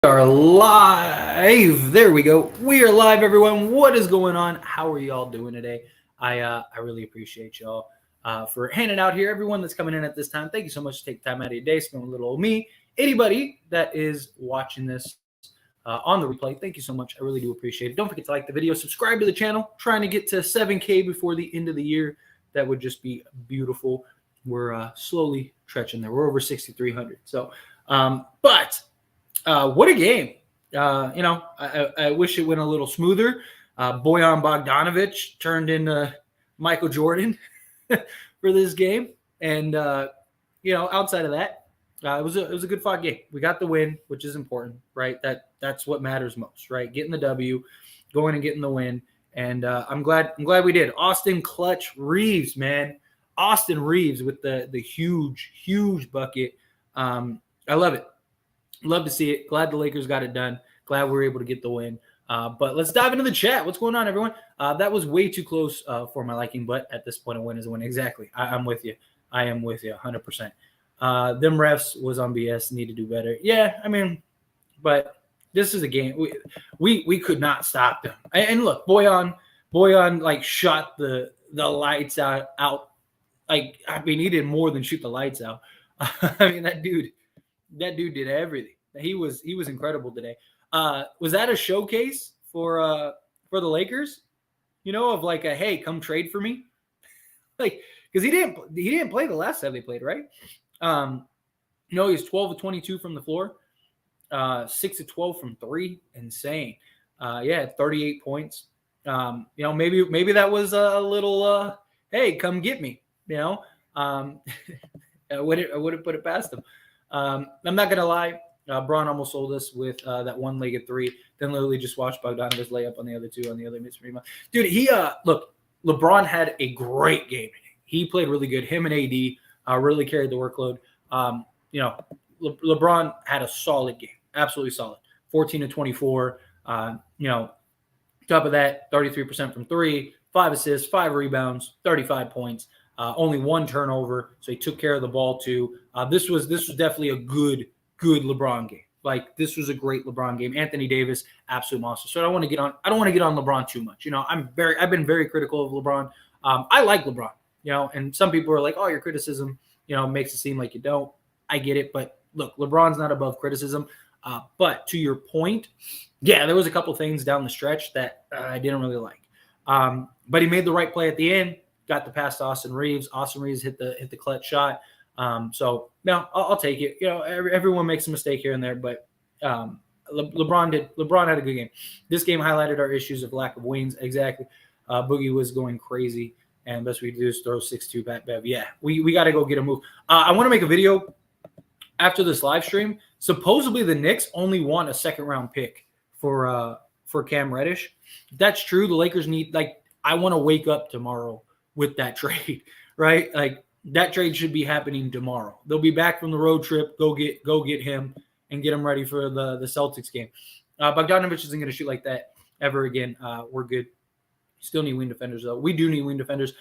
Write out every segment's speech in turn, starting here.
Are live. There we go. We are live, everyone. What is going on? How are y'all doing today? I really appreciate y'all for hanging out here. Everyone that's coming in at this time, thank you so much to take time out of your day, spend a little old me. Anybody that is watching this on the replay, thank you so much. I really do appreciate it. Don't forget to like the video, subscribe to the channel. Trying to get to 7K before the end of the year. That would just be beautiful. We're slowly stretching there. We're over 6,300. So, what a game. I wish it went a little smoother. Bojan Bogdanovic turned into Michael Jordan for this game. And, outside of that, it was a good fought game. We got the win, which is important, right? That's what matters most, right? Getting the W, going and getting the win. And I'm glad we did. Austin Clutch Reaves, man. Austin Reaves with the huge bucket. I love it. Love to see it. Glad the Lakers got it done. Glad we were able to get the win. But let's dive into the chat. What's going on, everyone? That was way too close for my liking, but at this point, a win is a win. Exactly. I'm with you. I am with you 100%. Them refs was on BS. Need to do better. Yeah, I mean, but this is a game. We could not stop them. And look, Bojan like shot the lights out. Like, I mean, he did more than shoot the lights out. I mean, that dude did everything. He was incredible today. Was that a showcase for the Lakers? Of like a hey, come trade for me, like because he didn't play the last time they played, right? He was 12 of 22 from the floor, 6 of 12 from three, insane. 38 points. Maybe that was a little hey, come get me. I wouldn't put it past him. I'm not going to lie. Braun almost sold us with that one-legged three. Then literally just watched Bogdanovic lay up on the other two on the other mid-range. Dude, look, LeBron had a great game. He played really good. Him and AD really carried the workload. LeBron had a solid game. Absolutely solid. 14 to 24. Top of that, 33% from three, 5 assists, 5 rebounds, 35 points. Only 1 turnover, so he took care of the ball too. This was definitely a good LeBron game. Like, this was a great LeBron game. Anthony Davis, absolute monster. So I don't want to get on LeBron too much. I've been very critical of LeBron. I like LeBron. And some people are like, oh, your criticism, makes it seem like you don't. I get it, but look, LeBron's not above criticism. But to your point, yeah, there was a couple things down the stretch that I didn't really like. But he made the right play at the end. Got the pass to Austin Reaves. Austin Reaves hit the clutch shot. So no, I'll take it. Everyone makes a mistake here and there, but LeBron had a good game. This game highlighted our issues of lack of wings. Exactly. Boogie was going crazy, and best we do is throw 6-2 Pat Bev. Yeah, we got to go get a move. I want to make a video after this live stream. Supposedly the Knicks only want a second round pick for Cam Reddish. If that's true, the Lakers need I want to wake up tomorrow with that trade, right? Like, that trade should be happening tomorrow. They'll be back from the road trip. Go get him and get him ready for the Celtics game. Bogdanovic isn't going to shoot like that ever again. We're good. Still need wing defenders, though. We do need wing defenders.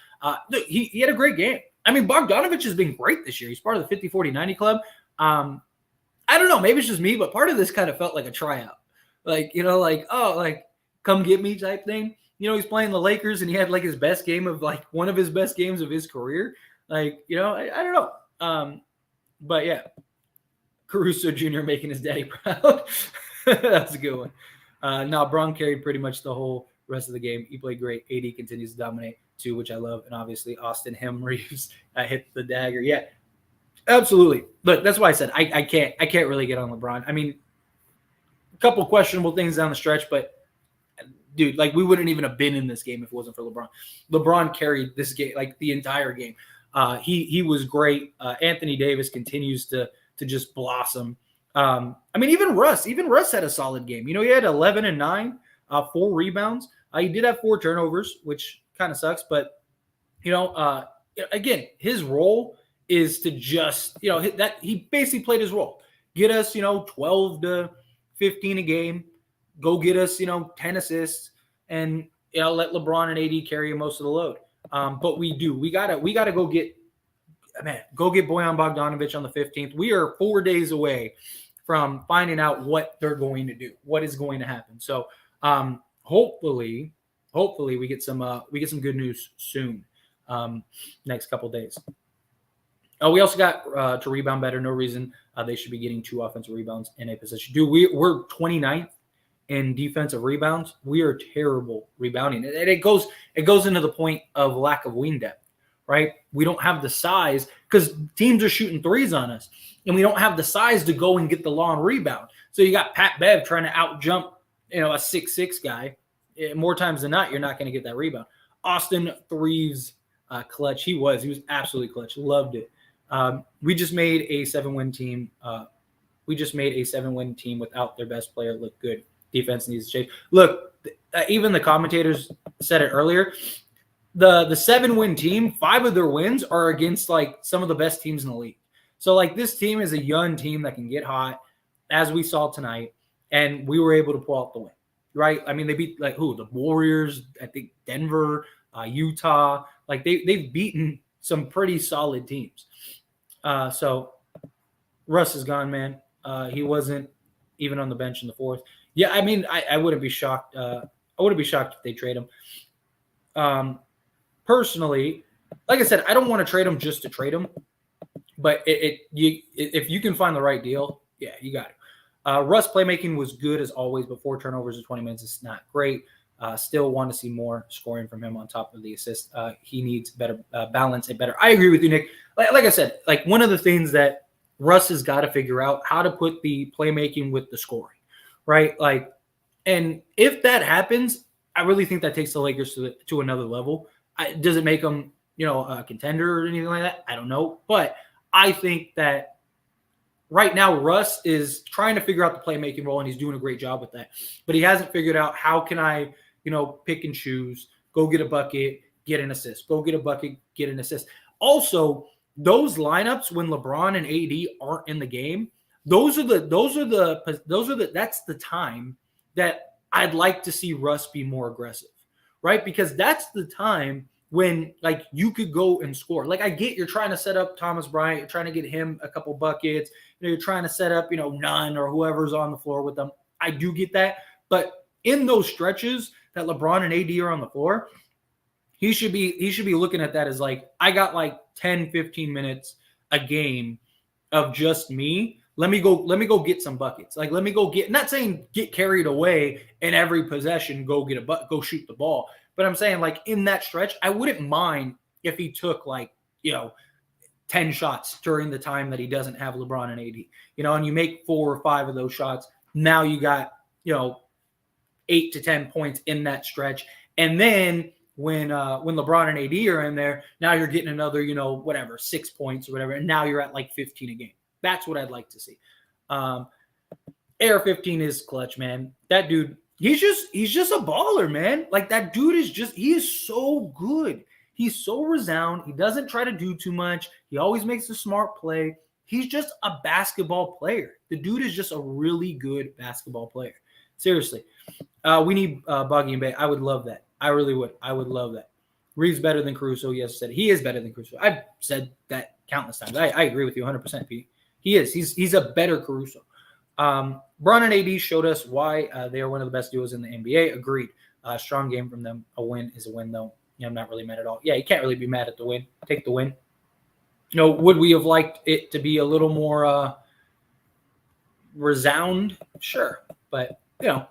Look, he had a great game. I mean, Bogdanovic has been great this year. He's part of the 50-40-90 club. I don't know. Maybe it's just me, but part of this kind of felt like a tryout. Come get me type thing. He's playing the Lakers, and he had his best game of one of his best games of his career. I don't know. But yeah, Caruso Jr. making his daddy proud. That's a good one. Now, Braun carried pretty much the whole rest of the game. He played great. AD continues to dominate too, which I love. And obviously, Austin Reaves hit the dagger. Yeah, absolutely. Look, that's why I said I can't really get on LeBron. I mean, a couple questionable things down the stretch, but dude, we wouldn't even have been in this game if it wasn't for LeBron. LeBron carried this game, the entire game. He was great. Anthony Davis continues to just blossom. I mean, even Russ had a solid game. He had 11 and 9, 4 rebounds. He did have 4 turnovers, which kind of sucks. But again, his role is to just that he basically played his role. Get us 12 to 15 a game. Go get us 10 assists, and let LeBron and AD carry most of the load. But we gotta go get Bojan Bogdanovic on the 15th. We are 4 days away from finding out what they're going to do, what is going to happen. So hopefully we get some good news soon. Next couple days. We also got to rebound better. No reason they should be getting 2 offensive rebounds in a position. Dude, we're 29th in defensive rebounds. We are terrible rebounding. And it goes into the point of lack of wing depth, right? We don't have the size because teams are shooting threes on us, and we don't have the size to go and get the long rebound. So you got Pat Bev trying to out jump, a 6'6" guy. More times than not, you're not going to get that rebound. Austin Reaves, clutch. He was absolutely clutch. Loved it. We just made a 7-win team. Without their best player look good. Defense needs to change. Look, even the commentators said it earlier. The 7-win team, 5 of their wins are against like some of the best teams in the league. So like this team is a young team that can get hot, as we saw tonight, and we were able to pull out the win. Right? I mean, they beat like who? The Warriors, I think Denver, Utah. Like they've beaten some pretty solid teams. So Russ is gone, man. He wasn't even on the bench in the 4th. Yeah, I mean, I wouldn't be shocked. I wouldn't be shocked if they trade him. Personally, like I said, I don't want to trade him just to trade him. But if you can find the right deal, yeah, you got it. Russ playmaking was good as always, but 4 turnovers in 20 minutes is not great. Still want to see more scoring from him on top of the assist. He needs better balance and better. I agree with you, Nick. Like I said, like one of the things that Russ has got to figure out how to put the playmaking with the scoring, right? Like, and if that happens, I really think that takes the Lakers to another level. Does it make them, a contender or anything like that? I don't know, but I think that right now Russ is trying to figure out the playmaking role, and he's doing a great job with that. But he hasn't figured out how can I, pick and choose, go get a bucket, get an assist, go get a bucket, get an assist. Also, those lineups when LeBron and AD aren't in the game, that's the time that I'd like to see Russ be more aggressive, right? Because that's the time when like you could go and score. Like I get you're trying to set up Thomas Bryant, you're trying to get him a couple buckets, you're trying to set up, Nunn or whoever's on the floor with them. I do get that. But in those stretches that LeBron and AD are on the floor, he should be looking at that as like, I got like 10, 15 minutes a game of just me. Let me go get some buckets. Like, let me go not saying get carried away in every possession, go shoot the ball. But I'm saying like in that stretch, I wouldn't mind if he took like, 10 shots during the time that he doesn't have LeBron and AD, and you make 4 or 5 of those shots. Now you got, 8 to 10 points in that stretch. And then when LeBron and AD are in there, now you're getting another, 6 points or whatever. And now you're at like 15 a game. That's what I'd like to see. AR-15 is clutch, man. That dude, he's just a baller, man. Like that dude he is so good. He's so resound. He doesn't try to do too much. He always makes a smart play. He's just a basketball player. The dude is just a really good basketball player. Seriously. We need Boggy and Bay. I would love that. I really would. I would love that. Reeves better than Caruso. Yes, I said he is better than Caruso. I've said that countless times. I agree with you 100%, Pete. He is. He's a better Caruso. Bron and AD showed us why they are one of the best duos in the NBA. Agreed. Strong game from them. A win is a win, though. I'm not really mad at all. Yeah, you can't really be mad at the win. Take the win. Would we have liked it to be a little more resound? Sure. But, like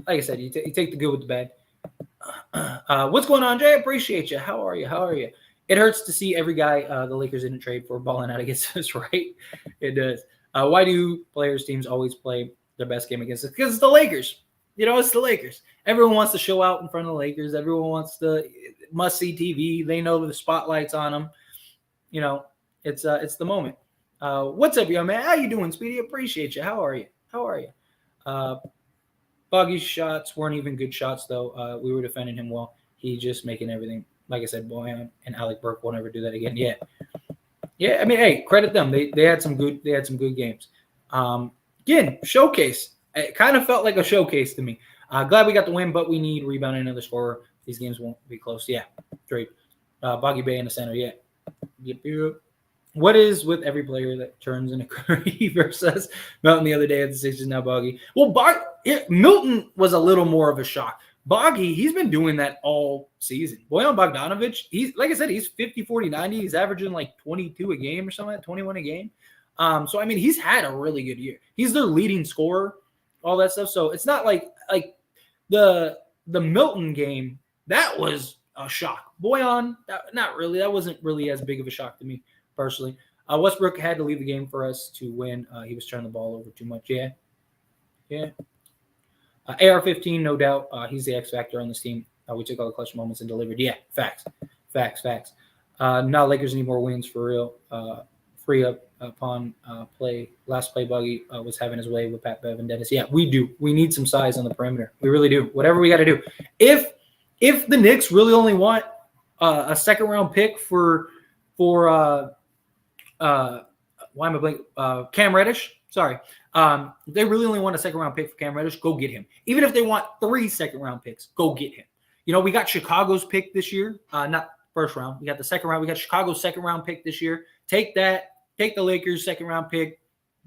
I said, you take the good with the bad. What's going on, Jay? I appreciate you. How are you? It hurts to see every guy the Lakers didn't trade for balling out against us, right? It does. Why do teams always play their best game against us? Because it's the Lakers. It's the Lakers. Everyone wants to show out in front of the Lakers. Everyone wants to must-see TV. They know the spotlight's on them. It's the moment. What's up, young man? How you doing, Speedy? Appreciate you. How are you? Boggy's shots weren't even good shots, though. We were defending him well. He just making everything. Like I said, Boyan and Alec Burke won't ever do that again. Yeah. I mean, hey, credit them. They had some good games. Again, showcase. It kind of felt like a showcase to me. Glad we got the win, but we need rebounding another scorer. These games won't be close. Yeah, great. Boggy Bay in the center. Yeah. Yep. What is with every player that turns into Curry versus Melton the other day at the Sixers now Boggy? Well, Milton was a little more of a shock. Boggy, he's been doing that all season. Bojan Bogdanovic, he's like I said, he's 50, 40, 90. He's averaging like 22 a game or something, like 21 a game. So, I mean, he's had a really good year. He's their leading scorer, all that stuff. So it's not like the Milton game, that was a shock. Bojan, not really. That wasn't really as big of a shock to me personally. Westbrook had to leave the game for us to win. He was turning the ball over too much. Yeah. AR-15, no doubt. He's the X factor on this team. We took all the clutch moments and delivered. Yeah, facts. Now Lakers need more wins for real. Free up upon last play Buggy was having his way with Pat Bev and Dennis. Yeah, we do. We need some size on the perimeter. We really do. Whatever we got to do. If the Knicks really only want a second round pick for why am I blanking? Cam Reddish. Sorry. They really only want a second round pick for Cam Reddish. Go get him. Even if they want 3 second round picks, go get him. You know, we got Chicago's pick this year. Not first round. We got the second round. We got Chicago's second round pick this year. Take that. Take the Lakers' second round pick.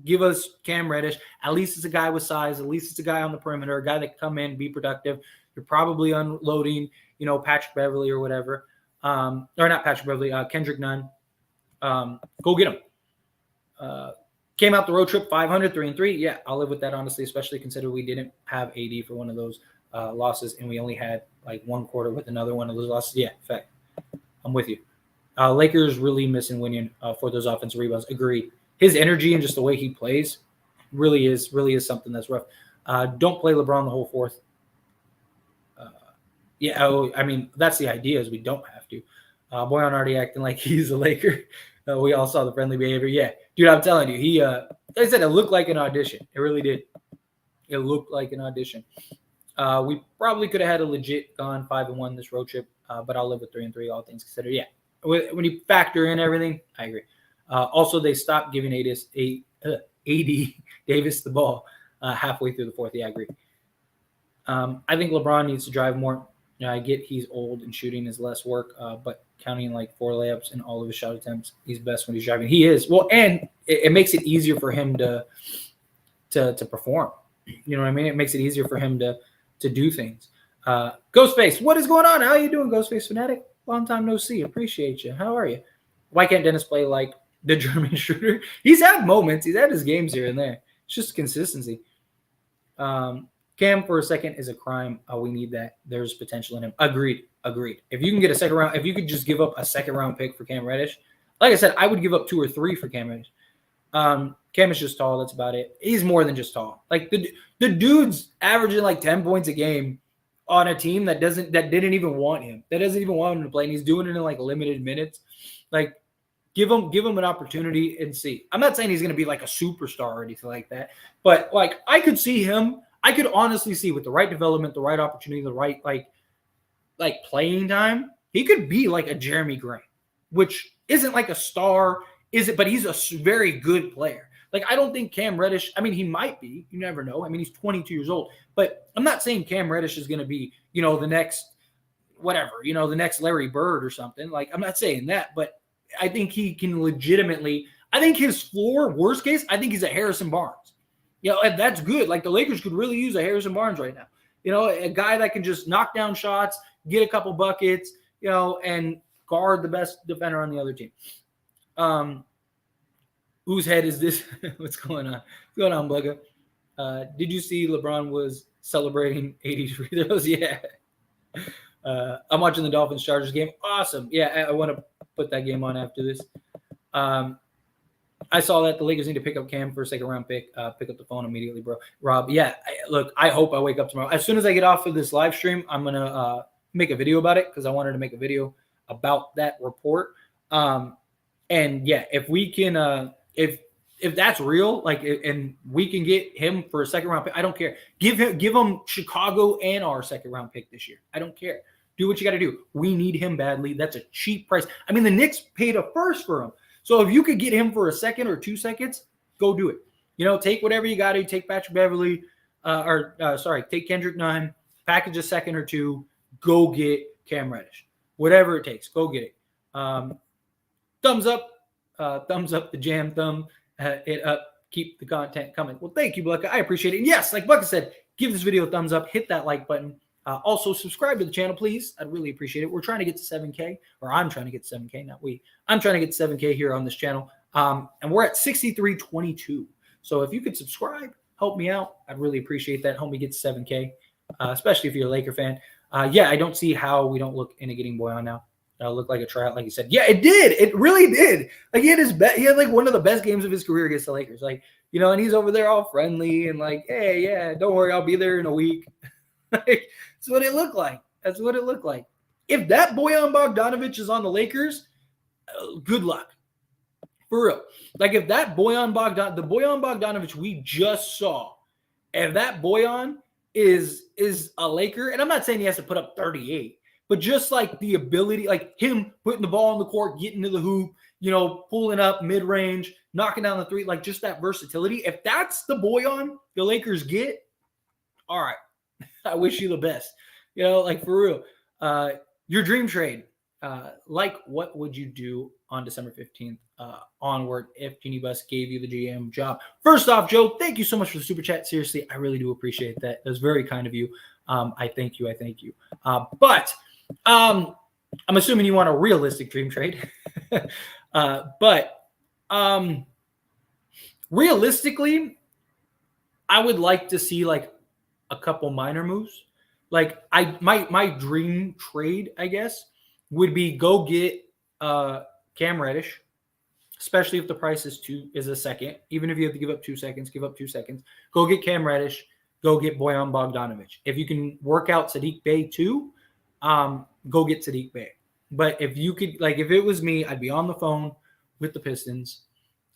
Give us Cam Reddish. At least it's a guy with size. At least it's a guy on the perimeter, a guy that can come in, be productive. You're probably unloading, Patrick Beverly or whatever. Or not Patrick Beverly, Kendrick Nunn. Go get him. Came out the road trip 500, 3-3. Yeah, I'll live with that, honestly, especially considering we didn't have AD for one of those losses, and we only had like one quarter with another one of those losses. Yeah, fact. I'm with you. Lakers really missing Winyon for those offensive rebounds. Agreed. His energy and just the way he plays really is something that's rough. Don't play LeBron the whole fourth. I mean, that's the idea is we don't have to. Boyan already acting like he's a Laker. We all saw the friendly behavior. Yeah, dude, I'm telling you, he like I said, it looked like an audition. It really did. It looked like an audition. We probably could have had a legit gone 5-1 this road trip, but I'll live with 3-3, all things considered. Yeah. When you factor in everything, I agree. Also, they stopped giving AD Davis the ball halfway through the fourth. Yeah, I agree. I think LeBron needs to drive more. I get he's old and shooting is less work, but counting like 4 layups in all of his shot attempts, he's best when he's driving. He is. Well, and it makes it easier for him to perform. You know what I mean? It makes it easier for him to do things. Ghostface, what is going on? How are you doing, Ghostface Fanatic? Long time no see. Appreciate you. How are you? Why can't Dennis play like the German shooter? He's had moments. He's had his games here and there. It's just consistency. Cam for a second is a crime. We need that. There's potential in him. Agreed. If you can get a second round, if you could just give up a second round pick for Cam Reddish, like I said, I would give up 2 or 3 for Cam Reddish. Cam is just tall. That's about it. He's more than just tall. Like the dude's averaging like 10 points a game on a team that didn't even want him. That doesn't even want him to play, and he's doing it in like limited minutes. Like, give him an opportunity and see. I'm not saying he's going to be like a superstar or anything like that, but like I could see him. I could honestly see with the right development, the right opportunity, the right like playing time, he could be like a Jeremy Grant, which isn't like a star, is it? But he's a very good player. Like, I don't think Cam Reddish, I mean, he might be. You never know. I mean, he's 22 years old. But I'm not saying Cam Reddish is going to be, the next whatever, the next Larry Bird or something. Like, I'm not saying that. But I think he can legitimately – I think his floor, worst case, I think he's a Harrison Barnes. And that's good. Like, the Lakers could really use a Harrison Barnes right now. A guy that can just knock down shots, get a couple buckets, and guard the best defender on the other team. Whose head is this? What's going on? What's going on, Bugga? Did you see LeBron was celebrating 80 free throws? Yeah. I'm watching the Dolphins-Chargers game. Awesome. Yeah, I want to put that game on after this. I saw that the Lakers need to pick up Cam for a second-round pick. Pick up the phone immediately, bro. Rob, yeah, look, I hope I wake up tomorrow. As soon as I get off of this live stream, I'm going to make a video about it because I wanted to make a video about that report. And, yeah, if we can if that's real, like, and we can get him for a second-round pick, I don't care. Give him Chicago and our second-round pick this year. I don't care. Do what you got to do. We need him badly. That's a cheap price. I mean, the Knicks paid a first for him. So if you could get him for a second or 2 seconds, go do it. Take whatever you got to. Take Patrick Beverly, take Kendrick Nunn, package a second or 2, go get Cam Reddish. Whatever it takes, go get it. Thumbs up. thumbs up the jam, thumb it up. Keep the content coming. Well, thank you, Bucka. I appreciate it. And yes, like Bucka said, give this video a thumbs up. Hit that like button. Also, subscribe to the channel, please. I'd really appreciate it. We're trying to get to 7K, or I'm trying to get to 7K, not we. I'm trying to get to 7K here on this channel. And we're at 6322. So if you could subscribe, help me out. I'd really appreciate that. Help me get to 7K, especially if you're a Laker fan. Yeah, I don't see how we don't look into getting Boyan now. Look like a tryout, like you said. Yeah, it did. It really did. Like he had like one of the best games of his career against the Lakers. Like, you know, and he's over there all friendly and like, hey, yeah, don't worry, I'll be there in a week. Like, that's what it looked like. That's what it looked like. If that Boyan Bogdanovic is on the Lakers, good luck. For real. Like if that the Boyan Bogdanovic we just saw, if that Boyan is a Laker, and I'm not saying he has to put up 38, but just like the ability, like him putting the ball on the court, getting to the hoop, you know, pulling up mid-range, knocking down the three, like just that versatility. If that's the Boyan the Lakers get, all right, I wish you the best. You know, like for real. Your dream trade, like what would you do on December 15th onward if Jeannie Buss gave you the GM job? First off, Joe, thank you so much for the super chat. Seriously, I really do appreciate that. That was very kind of you. I thank you. But I'm assuming you want a realistic dream trade. But realistically, I would like to see like a couple minor moves. Like my dream trade, I guess, would be go get Cam Reddish, especially if the price is a second. Even if you have to give up 2 seconds, give up 2 seconds. Go get Cam Reddish. Go get Boyan Bogdanovic. If you can work out Saddiq Bey too, go get Saddiq Bey. But if you could, like, if it was me, I'd be on the phone with the Pistons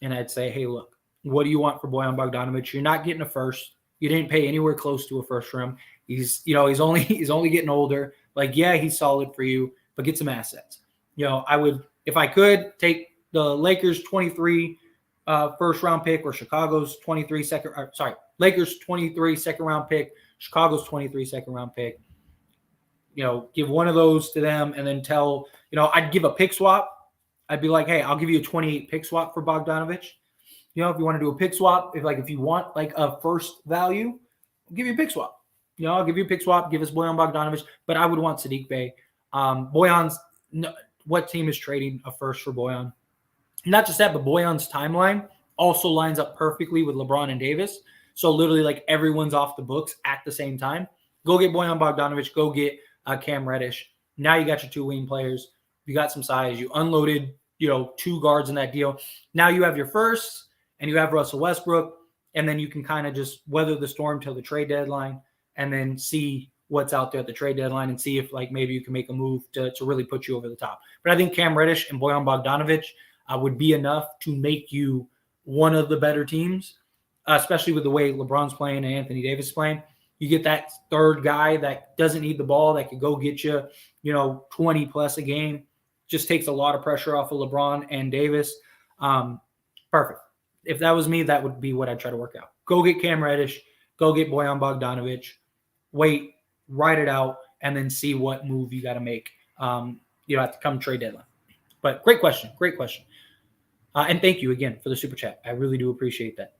and I'd say, hey, look, what do you want for Boyan Bogdanovic? You're not getting a first. You didn't pay anywhere close to a first for him. He's only getting older. Like, yeah, he's solid for you, but get some assets. You know, I would, if I could, take the Lakers 23 first round pick or Chicago's 23 Lakers 23 second round pick, Chicago's 23 second round pick. You know, give one of those to them and then tell, you know, I'd give a pick swap. I'd be like, hey, I'll give you a 28 pick swap for Bogdanovic. You know, if you want to do a pick swap, if you want like a first value, I'll give you a pick swap. You know, I'll give you a pick swap, give us Boyan Bogdanovic, but I would want Saddiq Bey. What team is trading a first for Boyan? Not just that, but Boyan's timeline also lines up perfectly with LeBron and Davis. So literally like everyone's off the books at the same time. Go get Boyan Bogdanovic, go get Cam Reddish. Now you got your 2 wing players. You got some size. You unloaded, 2 guards in that deal. Now you have your first and you have Russell Westbrook, and then you can kind of just weather the storm till the trade deadline and then see what's out there at the trade deadline and see if like maybe you can make a move to really put you over the top. But I think Cam Reddish and Boyan Bogdanovic would be enough to make you one of the better teams, especially with the way LeBron's playing and Anthony Davis is playing. You get that third guy that doesn't need the ball, that could go get you, 20 plus a game. Just takes a lot of pressure off of LeBron and Davis. Perfect. If that was me, that would be what I'd try to work out. Go get Cam Reddish. Go get Boyan Bogdanovic. Wait, write it out, and then see what move you got to make. At the come trade deadline. But great question. Great question. And thank you again for the super chat. I really do appreciate that.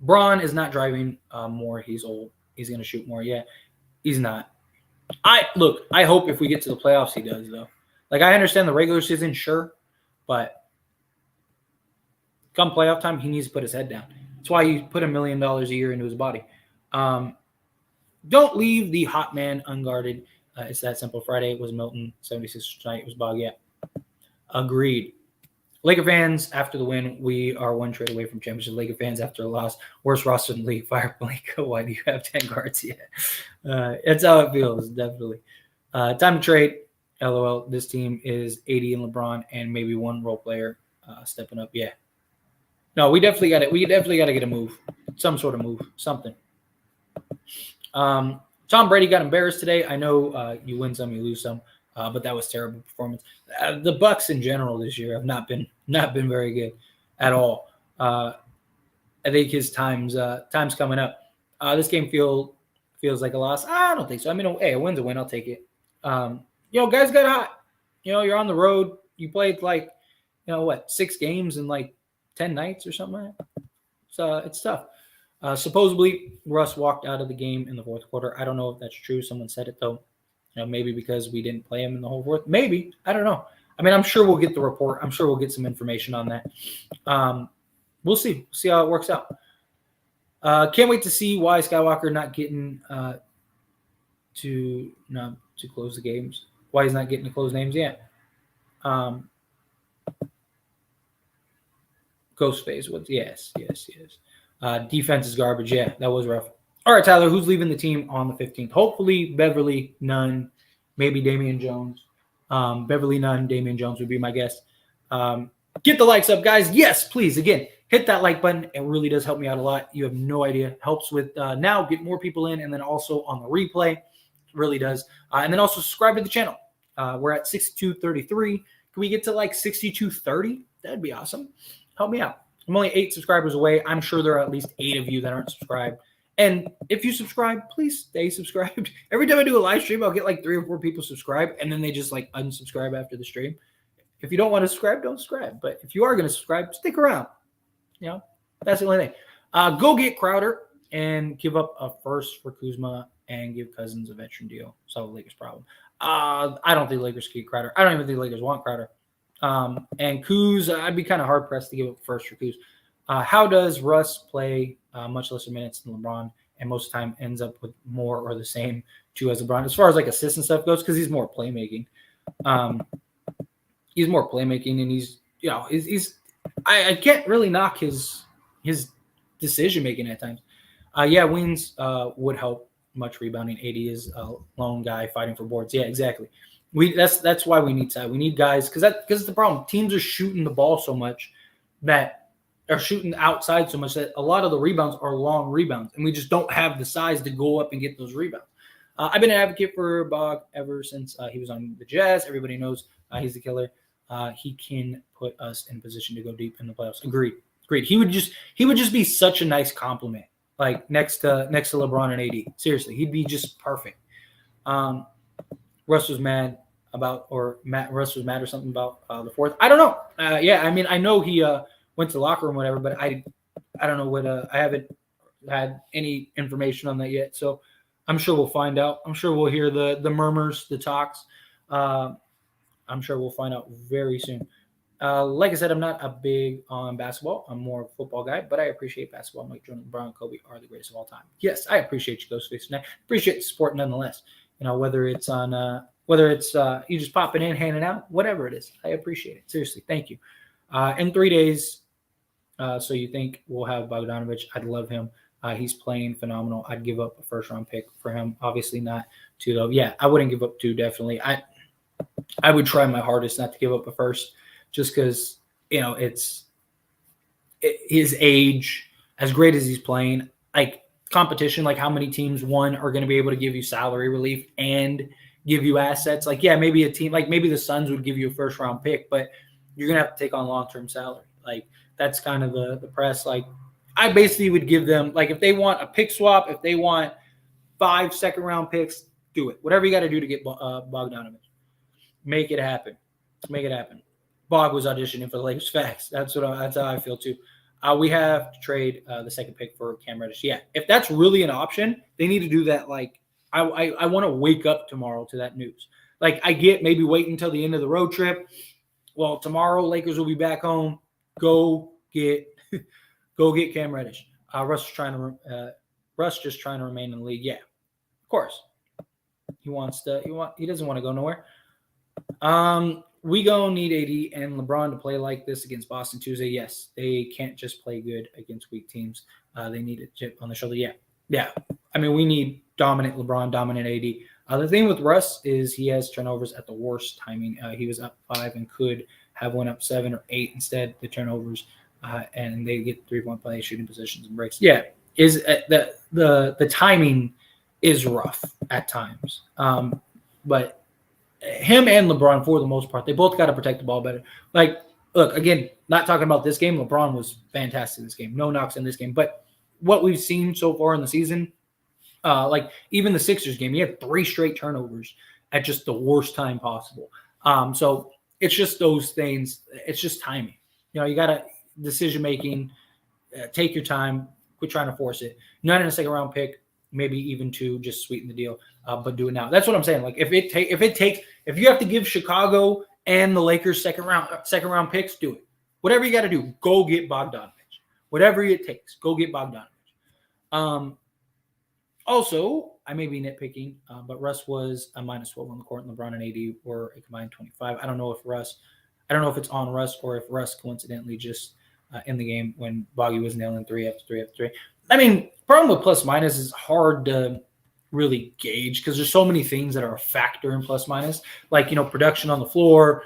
Braun is not driving more. He's old. He's going to shoot more. Yeah, he's not. I hope if we get to the playoffs, he does, though. Like, I understand the regular season, sure, but come playoff time, he needs to put his head down. That's why you put $1 million a year into his body. Don't leave the hot man unguarded. It's that simple. Friday was Milton. 76 tonight was Bog. Yeah. Agreed. Laker fans, after the win, we are 1 trade away from championship. Laker fans, after a loss, worst roster in the league. Fire Blake. Why do you have 10 guards yet? That's how it feels, definitely. Time to trade. LOL. This team is AD and LeBron and maybe 1 role player stepping up. Yeah. No, we definitely got it. We definitely got to get a move. Some sort of move. Something. Tom Brady got embarrassed today. I know you win some, you lose some, but that was terrible performance. The Bucks in general this year have not been very good at all. I think his time's coming up. This game feels like a loss. I don't think so. I mean, hey, a win's a win. I'll take it. Guys got hot. You're on the road. You played like 6 games in like 10 nights or something like that. So it's tough. Supposedly, Russ walked out of the game in the fourth quarter. I don't know if that's true. Someone said it, though. Maybe because we didn't play him in the whole fourth. Maybe. I don't know. I mean, I'm sure we'll get the report. I'm sure we'll get some information on that. We'll see. We'll see how it works out. Can't wait to see why Skywalker not getting to close the games. Why he's not getting to close names yet. Ghostface was yes. Defense is garbage. Yeah, that was rough. All right, Tyler, who's leaving the team on the 15th? Hopefully Beverly, none, maybe Damian Jones. Beverly, none, Damian Jones would be my guess. Get the likes up, guys. Yes, please. Again, hit that like button. It really does help me out a lot. You have no idea. Helps with now get more people in, and then also on the replay. It really does. And then also subscribe to the channel. We're at 6233. Can we get to like 6230? That'd be awesome. Help me out. I'm only 8 subscribers away. I'm sure there are at least 8 of you that aren't subscribed. And if you subscribe, please stay subscribed. Every time I do a live stream, I'll get like 3 or 4 people subscribe, and then they just like unsubscribe after the stream. If you don't want to subscribe, don't subscribe. But if you are going to subscribe, stick around. That's the only thing. Go get Crowder and give up a first for Kuzma and give Cousins a veteran deal. Solve the Lakers' problem. I don't think Lakers can get Crowder. I don't even think Lakers want Crowder. And Kuz, I'd be kind of hard pressed to give up first for Kuz. How does Russ play much lesser minutes than LeBron, and most of the time ends up with more or the same too as LeBron as far as like assists and stuff goes? Because he's more playmaking. He's more playmaking, and he's I can't really knock his decision making at times. Wings would help much rebounding. AD is a lone guy fighting for boards. Yeah, exactly. That's why we need size. We need guys because it's the problem. Teams are shooting the ball so much that are shooting outside so much that a lot of the rebounds are long rebounds, and we just don't have the size to go up and get those rebounds. I've been an advocate for Bog ever since he was on the Jazz. Everybody knows he's the killer. He can put us in position to go deep in the playoffs. Agreed. He would just be such a nice compliment, like next to LeBron and AD. Seriously, he'd be just perfect. Russ was mad or something about the fourth. I don't know. I mean, I know he went to the locker room, or whatever, but I don't know what. I haven't had any information on that yet, so I'm sure we'll find out. I'm sure we'll hear the murmurs, the talks. I'm sure we'll find out very soon. Like I said, I'm not a big on basketball. I'm more of a football guy, but I appreciate basketball. Mike Jordan, LeBron, Kobe are the greatest of all time. Yes, I appreciate you, Ghostface. And I appreciate the support nonetheless. Whether it's you just popping in, handing out, whatever it is, I appreciate it. Seriously, thank you. In 3 days, so you think we'll have Bogdanovich? I'd love him. He's playing phenomenal. I'd give up a first-round pick for him. Obviously not 2, though. Yeah, I wouldn't give up 2, definitely. I would try my hardest not to give up a first, just because it's his age, as great as he's playing. Like competition, like how many teams are going to be able to give you salary relief and give you assets. Like maybe a team like maybe the Suns would give you a first-round pick, but you're gonna have to take on long-term salary. Like that's kind of the press. Like I basically would give them, like, if they want a pick swap, if they want 5 second-round picks, do it. Whatever you got to do to get Bogdanovich. Make it happen. Bog was auditioning for the Lakers. Facts. That's how I feel too. We have to trade the second pick for Cam Reddish. Yeah, if that's really an option, they need to do that. Like I want to wake up tomorrow to that news. Like I get maybe wait until the end of the road trip. Well, tomorrow Lakers will be back home. Go get Cam Reddish. Russ just trying to remain in the league. Yeah, of course. He doesn't want to go nowhere. We gonna need AD and LeBron to play like this against Boston Tuesday. Yes, they can't just play good against weak teams. They need a chip on the shoulder. Yeah. I mean, we need dominant LeBron, dominant AD. The thing with Russ is he has turnovers at the worst timing. He was up 5 and could have went up 7 or 8 instead. The turnovers, and they get 3-point play, shooting positions and breaks. Yeah, is the timing is rough at times. But him and LeBron, for the most part, they both got to protect the ball better. Like, look, again, not talking about this game. LeBron was fantastic in this game. No knocks in this game. But what we've seen so far in the season, like even the Sixers game, he had 3 straight turnovers at just the worst time possible. So it's just those things. It's just timing. You got to decision making. Take your time. Quit trying to force it. None in a second round pick, maybe even 2, just sweeten the deal. But do it now. That's what I'm saying. Like if you have to give Chicago and the Lakers second round picks, do it. Whatever you got to do, go get Bogdanovich. Whatever it takes, go get Bogdanovich. Also, I may be nitpicking, but Russ was a -12 on the court, and LeBron and AD were a combined 25. I don't know if it's on Russ or if Russ coincidentally just in the game when Boggy was nailing 3 after 3 after 3. I mean, problem with plus minus is hard to really gauge because there's so many things that are a factor in plus minus, like production on the floor,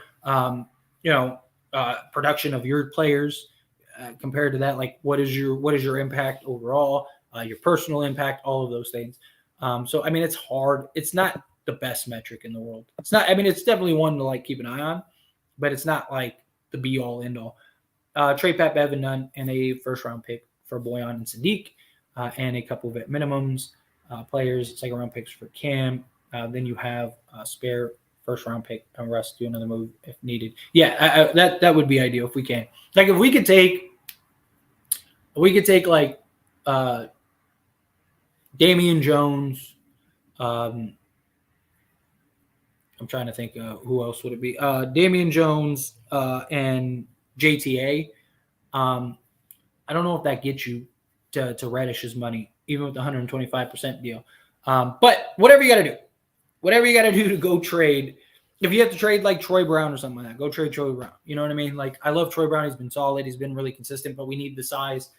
production of your players compared to that. Like, what is your impact overall? Your personal impact, all of those things. So, I mean, it's hard. It's not the best metric in the world. It's not. I mean, it's definitely one to like keep an eye on, but it's not like the be all end all. Trade Pat Bevan Nunn and a first round pick for Boyan and Sadiq, and a couple of vet minimums players, second round picks for Cam. Then you have a spare first round pick and Russ do another move if needed. Yeah, that would be ideal if we can. Like if we could take like Damian Jones. I'm trying to think who else would it be? Damian Jones and JTA. I don't know if that gets you to Reddish's money, even with the 125% deal. But whatever you got to do to go trade. If you have to trade like Troy Brown or something like that, go trade Troy Brown. You know what I mean? Like I love Troy Brown. He's been solid. He's been really consistent, but we need the size.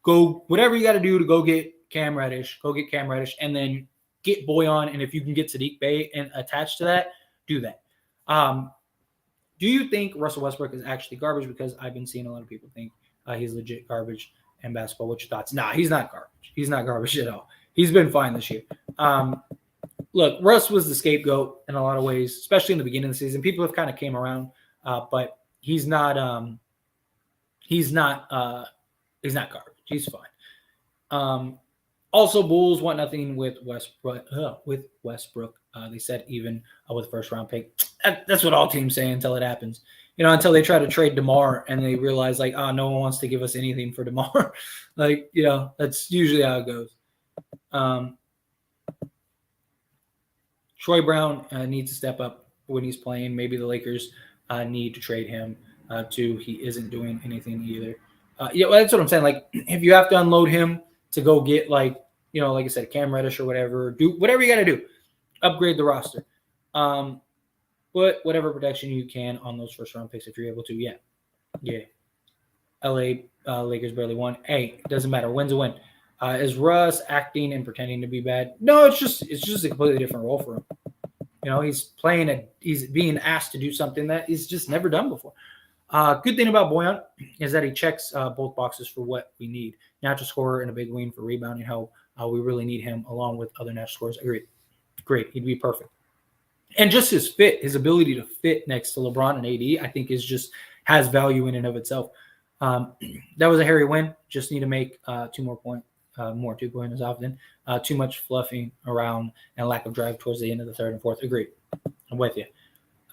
Go whatever you got to do to go get Cam Reddish. Go get Cam Reddish, and then get Boyan. And if you can get Sadiq Bey and attached to that, do that. Do you think Russell Westbrook is actually garbage? Because I've been seeing a lot of people think he's legit garbage in basketball. What's your thoughts? Nah, he's not garbage. He's not garbage at all. He's been fine this year. Look, Russ was the scapegoat in a lot of ways, especially in the beginning of the season. People have kind of came around, but he's not garbage. He's fine. Also, Bulls want nothing with Westbrook. They said even with the first round pick. That's what all teams say until it happens. Until they try to trade DeMar and they realize like, no one wants to give us anything for DeMar. Like, that's usually how it goes. Troy Brown needs to step up when he's playing. Maybe the Lakers need to trade him too. He isn't doing anything either. That's what I'm saying. Like, if you have to unload him to go get like I said, Cam Reddish or whatever, do whatever you got to do. Upgrade the roster. Put whatever protection you can on those first round picks if you're able to. Yeah. LA Lakers barely won. Hey, it doesn't matter. Win's a win. Is Russ acting and pretending to be bad? No, it's just a completely different role for him. He's being asked to do something that he's just never done before. Good thing about Boyan is that he checks both boxes for what we need. Natural scorer and a big wing for rebounding help. We really need him along with other natural scorers. Agreed. Great. He'd be perfect. And just his ability to fit next to LeBron and AD, I think has value in and of itself. That was a hairy win. Just need to make 2 more points. More 2-pointers often. Too much fluffing around and lack of drive towards the end of the third and fourth. Agreed. I'm with you.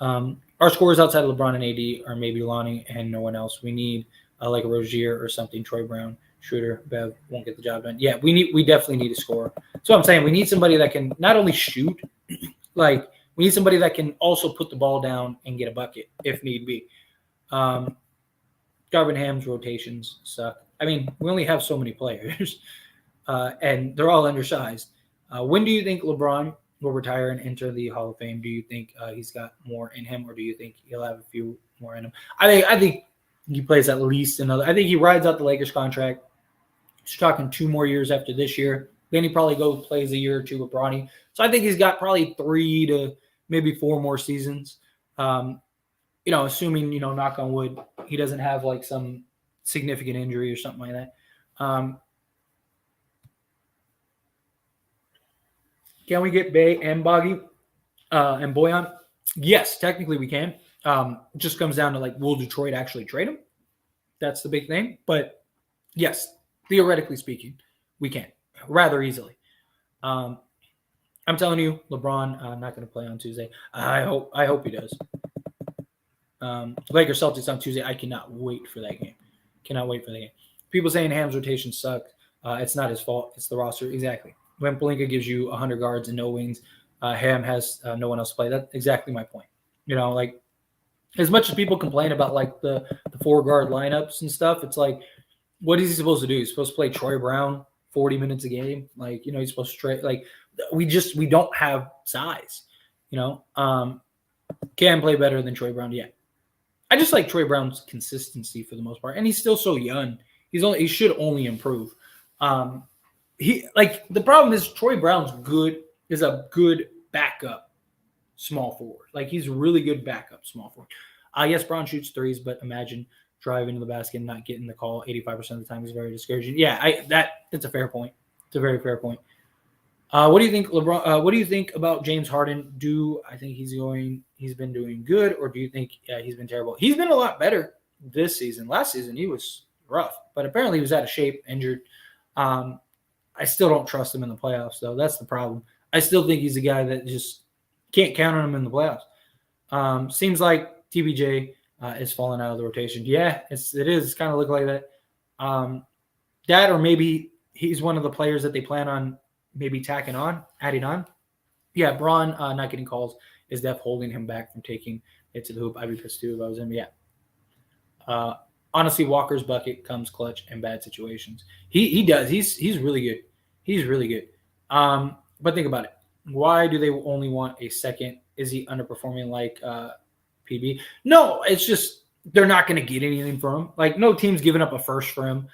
Our scorers outside of LeBron and AD are maybe Lonnie and no one else. We need like a Rozier or something. Troy Brown, Schroeder, Bev won't get the job done. Yeah, we definitely need a scorer. So I'm saying we need somebody that can not only shoot, like we need somebody that can also put the ball down and get a bucket if need be. Garvin Ham's rotations suck. I mean, we only have so many players, and they're all undersized. When do you think LeBron will retire and enter the Hall of Fame? Do you think he's got more in him, or do you think he'll have a few more in him? I think he plays at least another. I think he rides out the Lakers contract. He's talking 2 more years after this year. Then he probably plays a year or 2 with Bronny. So I think he's got probably 3 to maybe 4 more seasons. Assuming, knock on wood, he doesn't have like some significant injury or something like that. Can we get Bay and Boggy and Boyan? Yes, technically we can. It just comes down to like, will Detroit actually trade him? That's the big thing. But yes, theoretically speaking, we can rather easily. I'm telling you, LeBron not going to play on Tuesday. I hope he does. Lakers Celtics on Tuesday. I cannot wait for that game. Cannot wait for the game. People saying Ham's rotation sucked. It's not his fault. It's the roster. Exactly. When Pelinka gives you 100 guards and no wings, Ham has no one else to play. That's exactly my point. Like as much as people complain about like the 4-guard lineups and stuff, it's like, what is he supposed to do? He's supposed to play Troy Brown 40 minutes a game. Like, he's supposed to trade. Like, we don't have size. Can play better than Troy Brown. Yeah. I just like Troy Brown's consistency for the most part. And he's still so young. He should only improve. The problem is Troy Brown's is a good backup small forward. Like, he's a really good backup small forward. Yes, Brown shoots threes, but imagine driving to the basket and not getting the call 85% of the time is very discouraging. Yeah, that's a fair point. It's a very fair point. What do you think, LeBron? What do you think about James Harden? I think he's been doing good, or do you think he's been terrible? He's been a lot better this season. Last season he was rough, but apparently he was out of shape, injured. I still don't trust him in the playoffs, though. That's the problem. I still think he's a guy that just can't count on him in the playoffs. Seems like TBJ is falling out of the rotation. Yeah, it is. It's kind of look like that. That, or maybe he's one of the players that they plan on maybe adding on. Yeah, Braun not getting calls is def holding him back from taking it to the hoop. I'd be pissed too if I was him. Yeah. Honestly, Walker's bucket comes clutch in bad situations. He does. He's really good. He's really good. But think about it. Why do they only want a second? Is he underperforming like PB? No, it's just they're not going to get anything from him. Like, no team's giving up a first for him.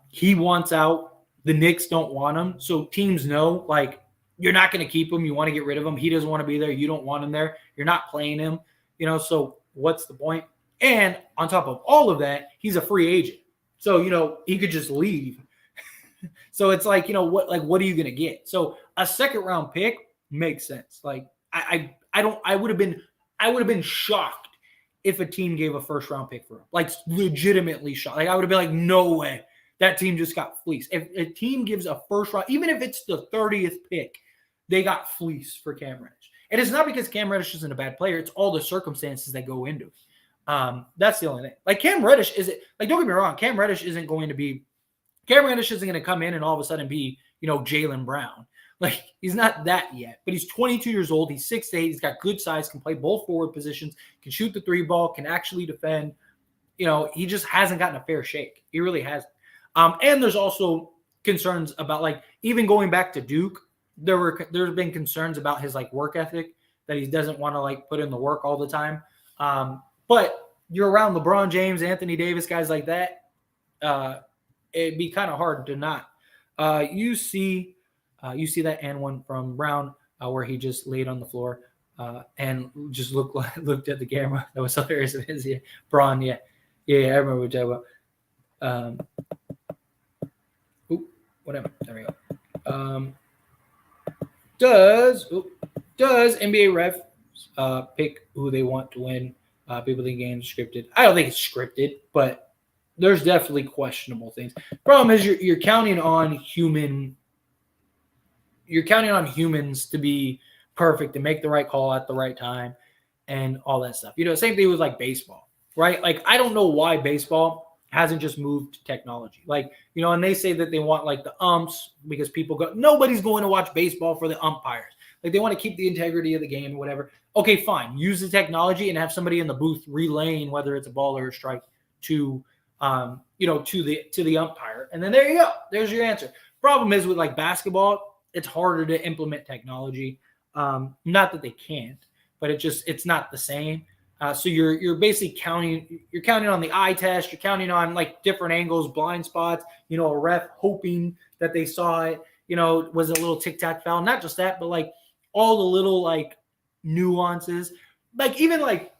He wants out. The Knicks don't want him. So teams know, like, you're not going to keep him. You want to get rid of him. He doesn't want to be there. You don't want him there. You're not playing him. So what's the point? And on top of all of that, he's a free agent. So, he could just leave. So it's like, what are you going to get? So a second round pick makes sense. Like, I would have been shocked if a team gave a first round pick for him. Like, legitimately shocked. Like, I would have been like, no way. That team just got fleeced. If a team gives a first round, even if it's the 30th pick, they got fleeced for Cam Reddish. And it's not because Cam Reddish isn't a bad player. It's all the circumstances that go into it. That's the only thing. Like, Cam Reddish isn't, like, don't get me wrong, Cam Reddish isn't going to come in and all of a sudden be, Jaylen Brown. Like, he's not that yet. But he's 22 years old. He's 6'8". He's got good size, can play both forward positions, can shoot the 3 ball, can actually defend. He just hasn't gotten a fair shake. He really hasn't. And there's also concerns about, like, even going back to Duke, there's been concerns about his, like, work ethic, that he doesn't want to, like, put in the work all the time. But you're around LeBron James, Anthony Davis, guys like that. It'd be kind of hard to not. You see that and one from Brown where he just laid on the floor and just looked at the camera. That was hilarious of his. Yeah. Braun, yeah, I remember what you're talking about. Whatever. There we go. Does NBA ref pick who they want to win? People think games scripted. I don't think it's scripted, but there's definitely questionable things. Problem is you're counting on humans to be perfect, to make the right call at the right time and all that stuff. Same thing with like baseball, right? Like, I don't know why baseball hasn't just moved to technology. Like, and they say that they want like the umps because nobody's going to watch baseball for the umpires. Like, they want to keep the integrity of the game or whatever. Okay, fine. Use the technology and have somebody in the booth relaying whether it's a ball or a strike to the umpire. And then there you go. There's your answer. Problem is with like basketball, it's harder to implement technology. Not that they can't, but it's not the same. So you're basically counting on the eye test. You're counting on like different angles, blind spots, a ref hoping that they saw it, was a little tic-tac foul. Not just that, but like all the little like nuances, like even like